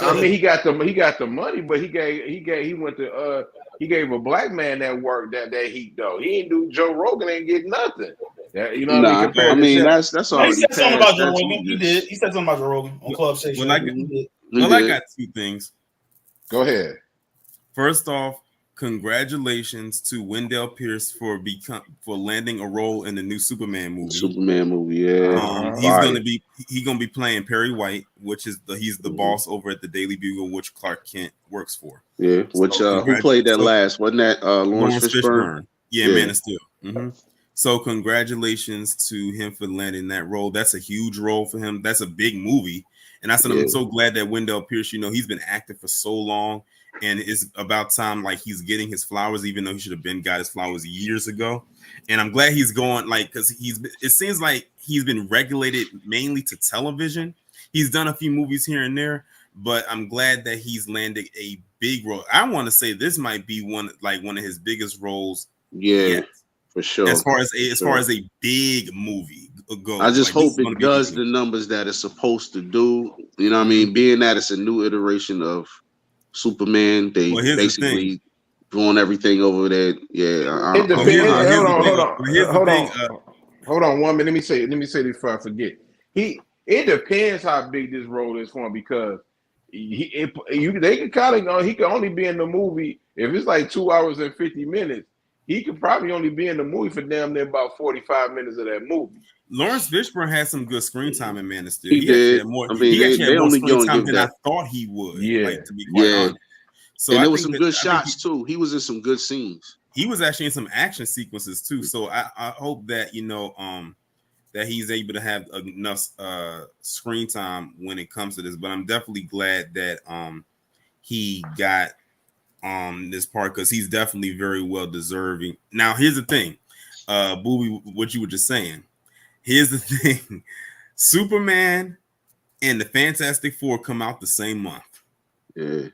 I mean, he got the money, but he went to he gave a black man that work that heat though. He ain't do Joe Rogan ain't get nothing. You know what I mean? Compared I to mean Shaq. that's He already said something past. about Joe That's Rogan. He did. He said something about Joe Rogan on Club Station. Well, I did. got two things. Go ahead. First off, congratulations to Wendell Pierce for landing a role in the new Superman movie. Superman movie, yeah. He's gonna be playing Perry White, which is he's the boss over at the Daily Bugle, which Clark Kent works for. Yeah, which who played that last? Wasn't that Lawrence Fishburne? Yeah, Man of Steel. Mm-hmm. So congratulations to him for landing that role. That's a huge role for him. That's a big movie. And I said, I'm so glad that Wendell Pierce, he's been active for so long, and it's about time like he's getting his flowers, even though he should have got his flowers years ago. And I'm glad he's going because it seems like he's been regulated mainly to television. He's done a few movies here and there, but I'm glad that he's landed a big role. I want to say this might be one of his biggest roles. Yeah. Yet. For sure. As far as a big movie goes, I just hope it does the numbers that it's supposed to do. You know what I mean? Being that it's a new iteration of Superman, they basically doing everything over there. Yeah, it depends. Hold on 1 minute. Let me say this before I forget. It depends how big this role is for him because they can kind of he can only be in the movie if it's like 2 hours and 50 minutes. He could probably only be in the movie for damn near about 45 minutes of that movie. Lawrence Fishburne had some good screen time in Man of Steel. He did. Had more, I mean, he actually had more screen time than that. I thought he would. Yeah. To be quite honest. So and there was some good shots too. He was in some good scenes. He was actually in some action sequences too. So I hope that that he's able to have enough screen time when it comes to this. But I'm definitely glad that he got this part because he's definitely very well deserving. Now here's the thing, Booby, what you were just saying. Here's the thing: Superman and the Fantastic Four come out the same month. Yeah.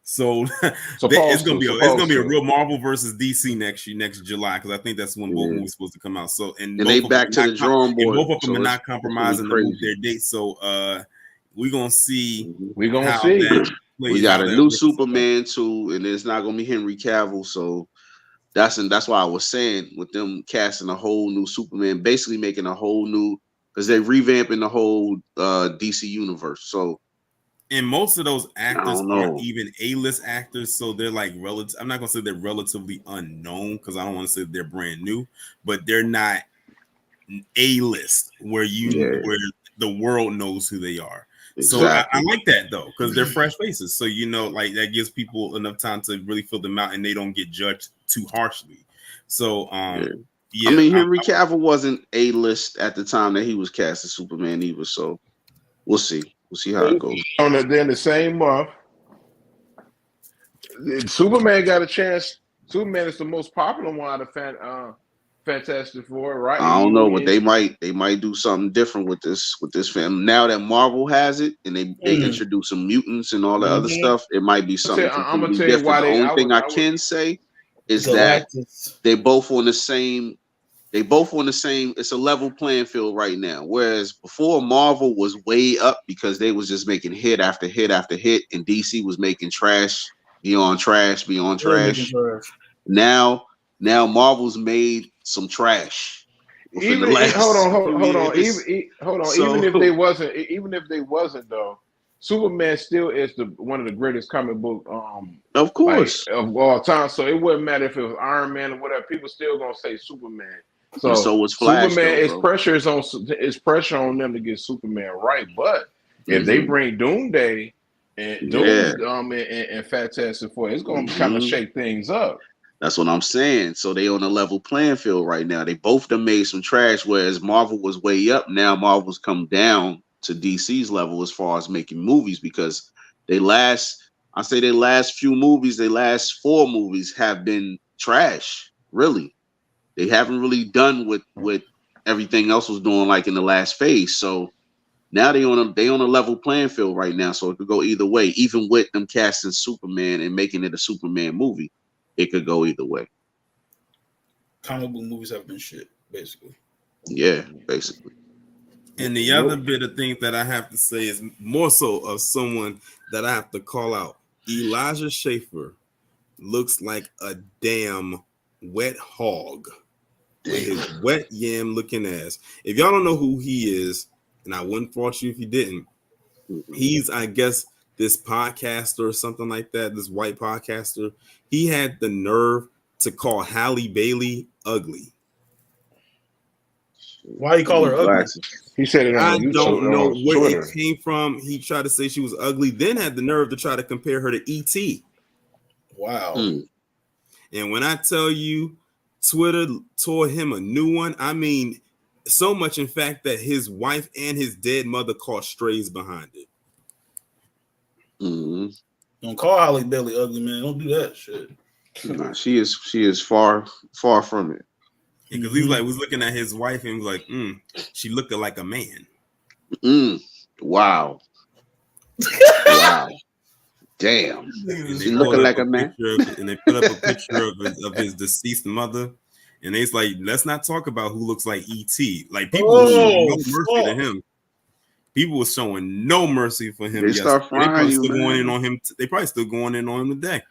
So it's gonna be a real Marvel versus DC next July because I think that's when both movies supposed to come out. So and they back to the drawing board. Both of them are not compromising their dates. So we're gonna see. We're gonna see. We got a new Superman too, and it's not gonna be Henry Cavill. So that's why I was saying with them casting a whole new Superman, basically making a whole new because they're revamping the whole DC universe. So. And most of those actors aren't even A-list actors, so they're like relative. I'm not gonna say they're relatively unknown because I don't want to say they're brand new, but they're not A-list where where the world knows who they are. Exactly. So I like that though because they're fresh faces. So like that gives people enough time to really fill them out, and they don't get judged too harshly. So I mean Henry Cavill wasn't A-list at the time that he was cast as Superman either. So we'll see. We'll see how it goes. Then the same month, Superman got a chance. Superman is the most popular one out of Fantastic Four, right? I don't know, but they might do something different with this film. Now that Marvel has it, and they introduce some mutants and all the other stuff, it might be something completely different. The only thing I can say is that they both on the same. It's a level playing field right now. Whereas before Marvel was way up because they was just making hit after hit after hit, and DC was making trash beyond trash beyond trash. Now Marvel's made some trash. Hold on. Even if they wasn't though, Superman still is one of the greatest comic book of course of all time. So it wouldn't matter if it was Iron Man or whatever. People still gonna say Superman. So was Flash. Superman, it's pressure on them to get Superman right. But if they bring Doomsday and and Fantastic Four, it's gonna kind of shake things up. That's what I'm saying. So they on a level playing field right now. They both done made some trash, whereas Marvel was way up. Now Marvel's come down to DC's level as far as making movies because their last 4 movies have been trash. Really. They haven't really done what everything else was doing like in the last phase. So now they on a level playing field right now. So it could go either way. Even with them casting Superman and making it a Superman movie, it could go either way. Comic book movies have been shit, basically. Yeah, basically. And the other bit of things that I have to say is more so of someone that I have to call out. Elijah Schaffer looks like a damn wet hog with his wet yam looking ass. If y'all don't know who he is, and I wouldn't fault you if you didn't, he's, I guess, this podcaster or something like that, this white podcaster. He had the nerve to call Halle Bailey ugly. Why you call her ugly? He said it on I YouTube, don't know on where Twitter. it came from. He tried to say she was ugly, then had the nerve to try to compare her to E.T. Wow. And when I tell you Twitter tore him a new one, I mean, so much in fact that his wife and his dead mother caught strays behind it. Don't call Halle Bailey ugly, man. Don't do that shit. Nah, she is far from it. Because he was looking at his wife and was like, she looked like a man. Wow. Wow. Damn. She looking like a man. And they put up a picture of his deceased mother. And they's like, let's not talk about who looks like E.T. Like, people were showing no mercy to him. People were showing no mercy for him. They start frying you, man. Going in on him. They probably still going in on him today.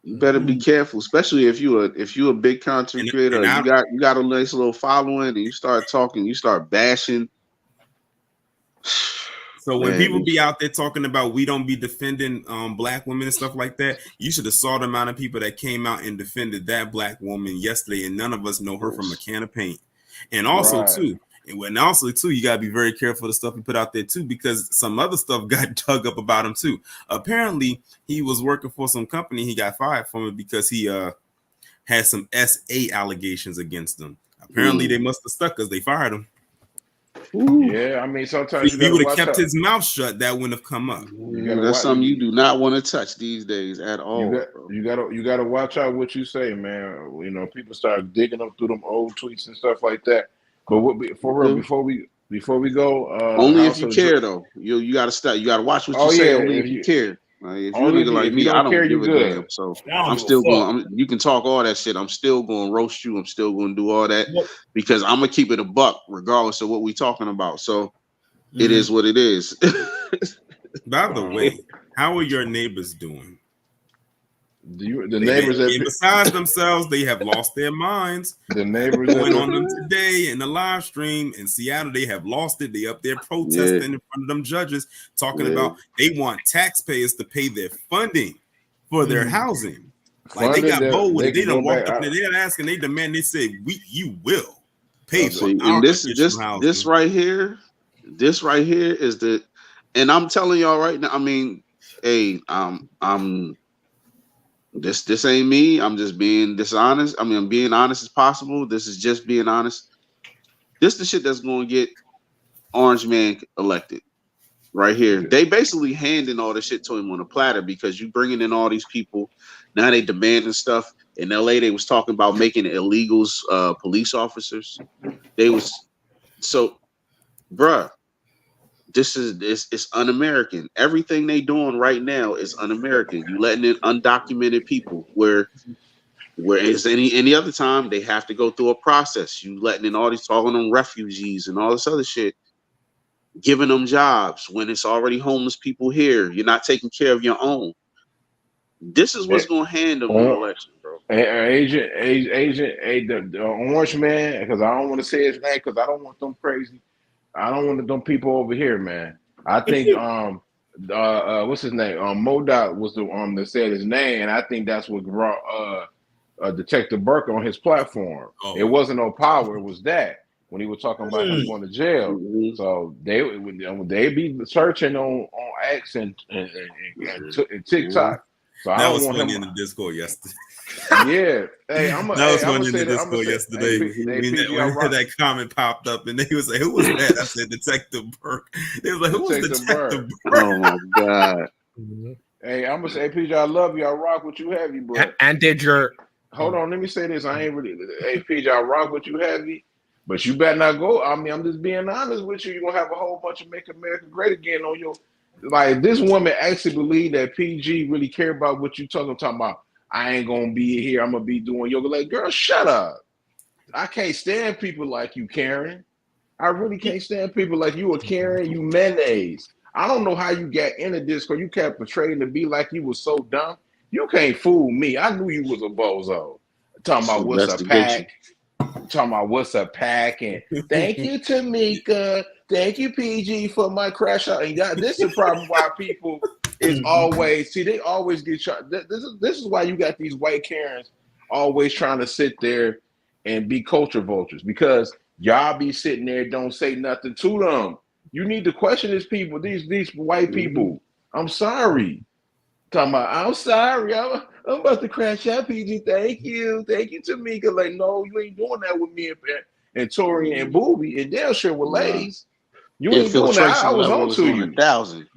You better be careful, especially if you a big content creator. You got a nice little following, and you start talking, you start bashing. So when people be out there talking about we don't be defending black women and stuff like that, you should have saw the amount of people that came out and defended that black woman yesterday, and none of us know her from a can of paint. And also too, you gotta be very careful of the stuff you put out there too, because some other stuff got dug up about him too. Apparently, he was working for some company. He got fired from it because he had some SA allegations against him. Apparently, they must have stuck because they fired him. Yeah, I mean, sometimes if he would have kept his mouth shut, that wouldn't have come up. That's something you do not want to touch these days at all. You gotta watch out what you say, man. You know, people start digging up through them old tweets and stuff like that. But for real, before we go, only if you care though. You gotta stop. You gotta watch what you say. Only if you care. If you're a nigga like me, I don't give a damn. So I'm still going. You can talk all that shit. I'm still going to roast you. I'm still going to do all that because I'm gonna keep it a buck, regardless of what we talking about. So it is what it is. By the way, how are your neighbors doing? The neighbors besides themselves, they have lost their minds. The neighbors going on them today in the live stream in Seattle, they have lost it. They up there protesting in front of them judges, talking about they want taxpayers to pay their funding for their housing. Like they got bold with it. They don't walk up there. They're asking, they demand. They say, you will pay for it. And this right here is the, and I'm telling y'all right now. I mean, hey, This ain't me. I'm just being dishonest. I mean, I'm being honest as possible. This is just being honest. This is the shit that's going to get Orange Man elected right here. They basically handing all this shit to him on a platter because you bringing in all these people. Now they demanding stuff. In LA, they was talking about making illegals police officers. Bruh. It's un-American. Everything they doing right now is un-American. You letting in undocumented people whereas any other time they have to go through a process. You letting in all these talking on refugees and all this other shit, giving them jobs when it's already homeless people here. You're not taking care of your own. This is what's going to hand them the election, bro. Agent, the Orange Man, because I don't want to say his name because I don't want them crazy. I don't want them people over here, man. I think what's his name? MoDOT was the that said his name, and I think that's what brought Detective Burke on his platform. It wasn't no power, it was that when he was talking about him going to jail. So they be searching on X and TikTok. So that was funny in the Discord yesterday. Yeah, that was funny in the Discord yesterday. When that comment popped up, and they was like, "Who was that?" I said, "Detective Burke." They was like, "Who was Detective Burke?" Oh my god! Hey, I'm gonna say, PJ, I love you. I rock with you heavy, bro. And did your hold on? Let me say this. I ain't really. Hey, PJ, I rock with you heavy, but you better not go. I mean, I'm just being honest with you. You're gonna have a whole bunch of "Make America Great Again" on your. Like, this woman actually believe that PG really care about what you talking about. I ain't gonna be here. I'm gonna be doing yoga. Like, girl, shut up. I can't stand people like you, Karen. I really can't stand people like you or Karen. You mayonnaise. I don't know how you got in the Discord. You kept portraying to be like you was so dumb. You can't fool me. I knew you was a bozo. Talking about what's a pack. Talking about what's a pack. And thank you, Tamika. Thank you, PG, for my crash out. And this is the problem why people is always, see, they always get shot. This is why you got these white Karens always trying to sit there and be culture vultures, because y'all be sitting there, don't say nothing to them. You need to question these people, these white people. I'm sorry. Talking about, I'm sorry. I'm about to crash out, PG. Thank you, Tamika. Like, no, you ain't doing that with me and Tori and Booby, and damn sure with ladies. You ain't doing that. I was on to you. 1,000.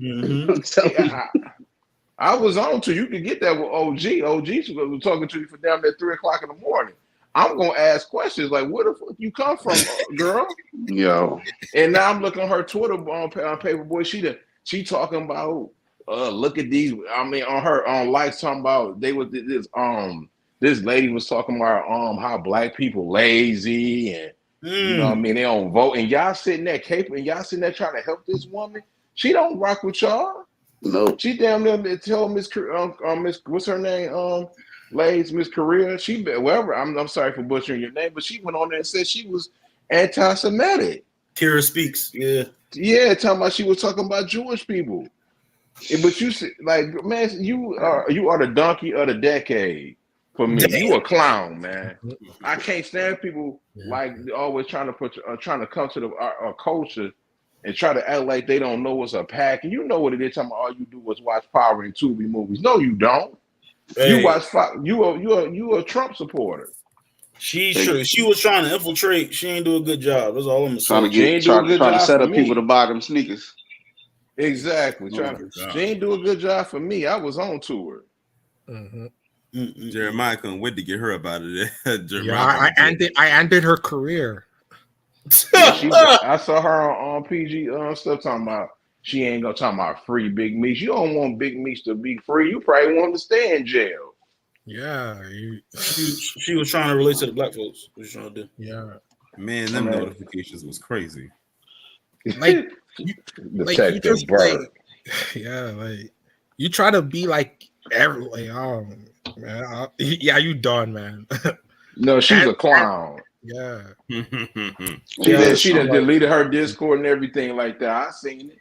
I was on to you. Can get that with OG. OG was talking to you for damn near 3 o'clock in the morning. I'm gonna ask questions like, "Where the fuck you come from, girl?" Yo. And now I'm looking at her Twitter on Paperboy. She talking about look at these. I mean, on her likes talking about this lady was talking about how black people lazy and you know what I mean, they don't vote, and y'all sitting there caping, and y'all sitting there trying to help this woman. She don't rock with y'all. No. She damn near tell Miss what's her name, Miss Korea. She whatever. I'm sorry for butchering your name, but she went on there and said she was anti-Semitic. Kira Speaks, yeah, talking about she was talking about Jewish people. But you like, man, you are the donkey of the decade for me. Damn. You a clown, man. I can't stand people like always trying to come to our culture and try to act like they don't know what's a pack. And you know what it is. Talking about all you do is watch Power and Tubi movies. No, you don't. Hey. You watch you a Trump supporter. She was trying to infiltrate. She ain't do a good job. That's all I'm saying. Trying to set up people to buy them sneakers. Exactly. She ain't do a good job for me. I was on to her. Mm-hmm. Jeremiah couldn't wait to get her up out of there. I ended her career. I saw her on PG stuff talking about she ain't gonna talk about free Big Meech. You don't want Big Meech to be free. You probably want to stay in jail. Yeah, she was trying to relate to the black folks. What you trying to do? Yeah, man, them notifications was crazy. Like, you just like, like you try to be like man, you done, man. No, she's a clown. Yeah. She done deleted her Discord and everything like that. I seen it.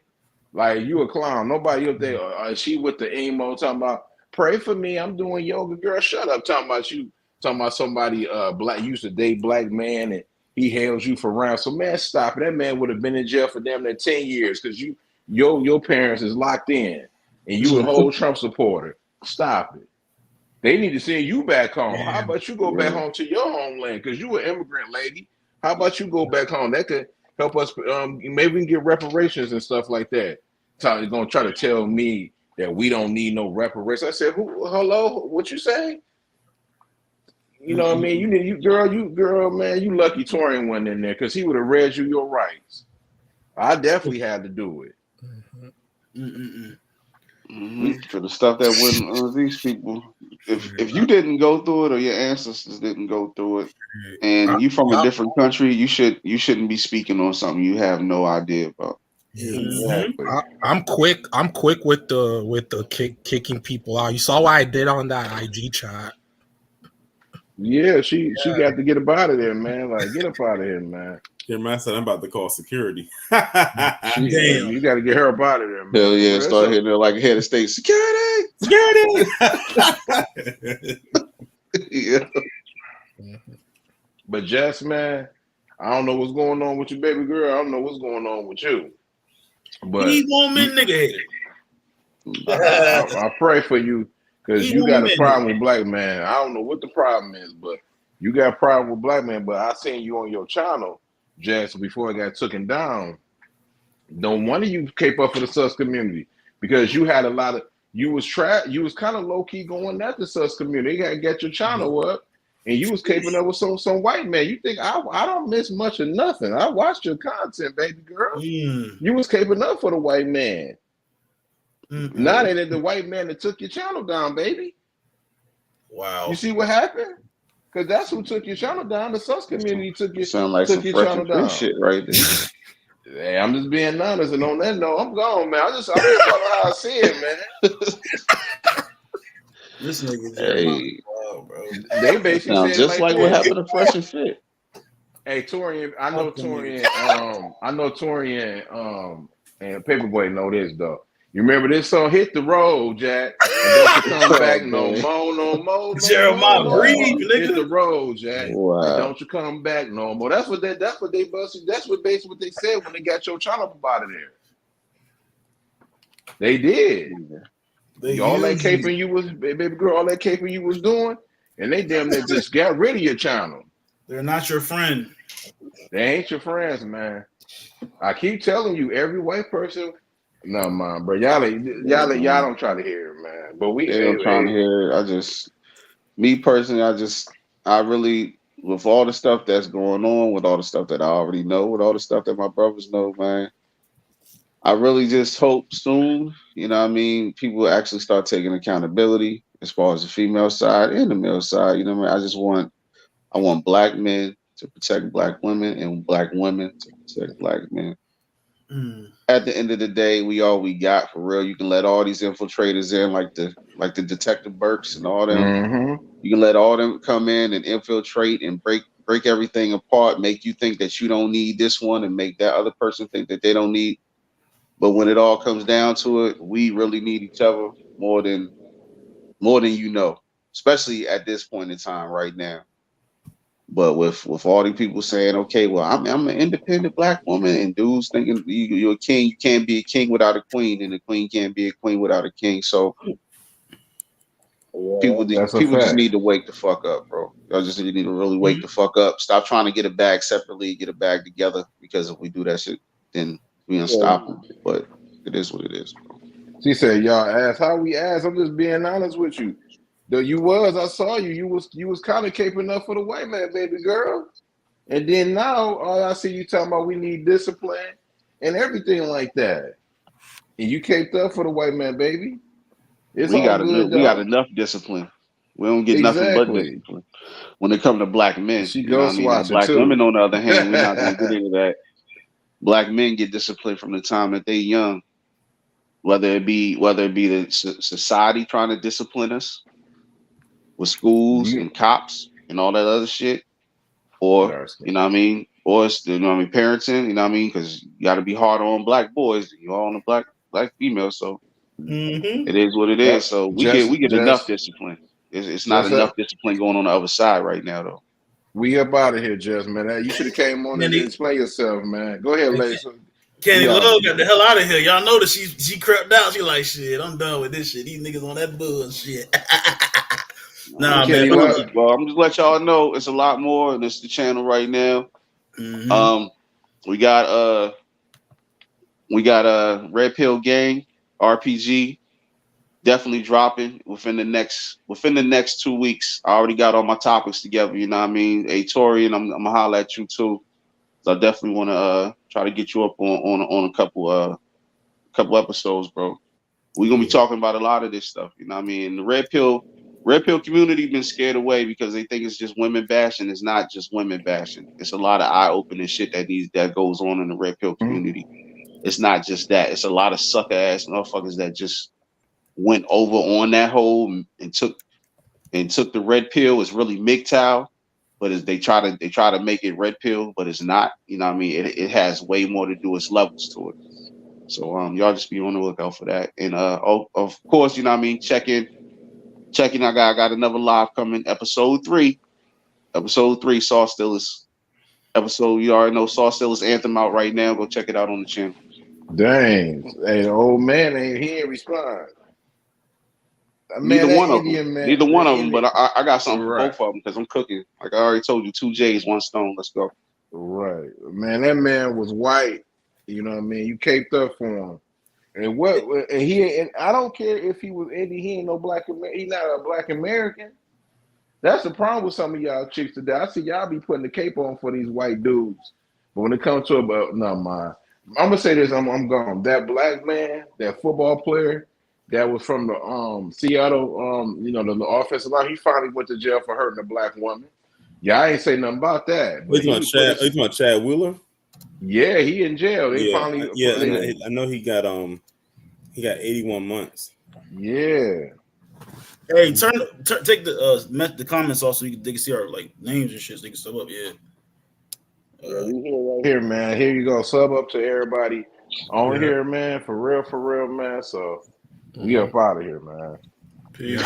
Like, you a clown. Nobody up there. She with the emo talking about, pray for me. I'm doing yoga. Girl, shut up. Talking about somebody black used to date black man and he hails you for ransom. Man, stop it. That man would have been in jail for damn near 10 years because your parents is locked in and you a whole Trump supporter. Stop it. They need to send you back home. How about you go back home to your homeland? Because you an immigrant lady. How about you go back home? That could help us. Maybe we can get reparations and stuff like that. They're going to try to tell me that we don't need no reparations. I said, hello? What you say? You know what I mean? You girl, man, you lucky Torian went in there because he would have read you your rights. I definitely had to do it. For the stuff that went on these people, if you didn't go through it or your ancestors didn't go through it, and you from a different country, you shouldn't be speaking on something you have no idea about. Exactly. I'm quick with the kicking people out. You saw what I did on that IG chat. Yeah, she got to get up out of there, man. Like, get up out of here, man. Jeremiah said, I'm about to call security. Damn, you got to get her up out of there, man. Hell yeah, start hitting her like head of state. Security. Yeah. But Jess, man, I don't know what's going on with your baby girl. I don't know what's going on with you. But he won't mean nigga hater. I pray for you because you got a problem with black man. I don't know what the problem is, but you got a problem with black man. But I seen you on your channel, Jess, before it got taken down. No wonder you kept up for the sus community because you had a lot of you was kind of low key going at the sus community. You got to get your channel up. And you was keeping up with some white man. You think I don't miss much of nothing. I watched your content, baby girl. You was keeping up for the white man. Not that the white man that took your channel down, baby. Wow. You see what happened? Because that's who took your channel down. The sus community took your Sound like took some your fresh channel and down. shit right there. Hey, I'm just being honest, and on that note, I'm gone, man. I'm just telling how I see it, man. This nigga Hey, Jeremiah, wow, bro. They basically sounds said it just like like what this. happened to Fresh and Fit. Hey, Torian, I know Fuck them Torian, and Paperboy know this though. You remember this song, "Hit the Road, Jack," and don't you come back no man. more, no more, no Jeremiah, more, no breathe, more. nigga. Hit the road, Jack, and Wow. don't you come back no more. That's what they busted. That's what basically what they said when they got your child up out of there. They did. All that caping you was, baby girl, all that caping you was doing, and they damn near just got rid of your channel. They're not your friend. They ain't your friends, man. I keep telling you, every white person. No, man, bro, y'all don't try to hear it, man. But we, I'm trying to hear it. Me personally, I really, with all the stuff that's going on, with all the stuff that I already know, with all the stuff that my brothers know, man, I really just hope soon, you know what I mean, people actually start taking accountability as far as the female side and the male side. You know what I mean? I want black men to protect black women and black women to protect black men. At the end of the day, we all we got for real. You can let all these infiltrators in, like the Detective Burks and all them. Mm-hmm. You can let all them come in and infiltrate and break everything apart, make you think that you don't need this one and make that other person think that they don't need. But when it all comes down to it, we really need each other more than you know, especially at this point in time right now. But with all these people saying, okay, well, I'm an independent black woman, and dudes thinking you're a king, you can't be a king without a queen, and a queen can't be a queen without a king. So people just need to wake the fuck up, bro. Y'all just need to really wake the fuck up. Stop trying to get a bag separately, get a bag together, because if we do that shit, then we unstoppable. But it is what it is, bro. She said, "Y'all ask how we ask." I'm just being honest with you. Though I saw you. You was kind of caping up for the white man, baby girl. And then now all I see you talking about we need discipline and everything like that. And you caped up for the white man, baby. We got enough discipline. We don't get nothing but discipline when it comes to black men. She you know what I mean? Black women, on the other hand, we're not gonna get into that. Black men get discipline from the time that they young, whether it be the society trying to discipline us with schools and cops and all that other shit, or you know what I mean, or it's parenting, you know what I mean, because you got to be harder on black boys, you're on the black females, so it is what it is. So we get enough discipline. It's not enough discipline going on the other side right now, though. We up out of here, Jess, man. You should have came on and explain yourself, man. Go ahead, ladies. Kenny Love got the hell out of here. Y'all know that she crept out. She like, shit, I'm done with this shit. These niggas on that bullshit. Nah, man. Well, I'm just let y'all know it's a lot more, and it's the channel right now. We got Red Pill Gang RPG definitely dropping within the next 2 weeks. I already got all my topics together. You know what I mean? Hey, Torian, I'm gonna holler at you too. So I definitely want to try to get you up on a couple episodes, bro. We're gonna be talking about a lot of this stuff. You know what I mean? The Red Pill community been scared away because they think it's just women bashing. It's not just women bashing. It's a lot of eye-opening shit that goes on in the Red Pill community. It's not just that. It's a lot of sucker ass motherfuckers that just went over on that hole and took the red pill. It's really MGTOW, but they try to make it red pill, but it's not. You know what I mean? It has way more to do. It's levels to it. So y'all just be on the lookout for that. And of course, you know what I mean, check in. I got another live coming, episode 3. Saw Stillers episode. You already know Saw Stillers anthem out right now. Go check it out on the channel. Dang. Hey, the old man he ain't respond. Neither one of them, but I got something for both of them because I'm cooking. Like I already told you, 2 J's, 1 stone. Let's go. Right, man. That man was white. You know what I mean? You caped up for him, and I don't care if he was Indian. He ain't no black. He not a black American. That's the problem with some of y'all chicks today. I see y'all be putting the cape on for these white dudes, but when it comes to about no, man. I'm gonna say this. I'm gone. That black man, that football player. That was from the Seattle, the offensive line. He finally went to jail for hurting a black woman. Yeah, I ain't say nothing about that. You talking about Chad Wheeler? Yeah, he in jail. They Yeah, finally. yeah. They, I know he got 81 months. yeah. Hey, take the comments off so they can see our like names and shit. So they can sub up. Yeah. Here, man. Here you go. Sub up to everybody on here, man. For real, man. So we up out of here, man. Peace.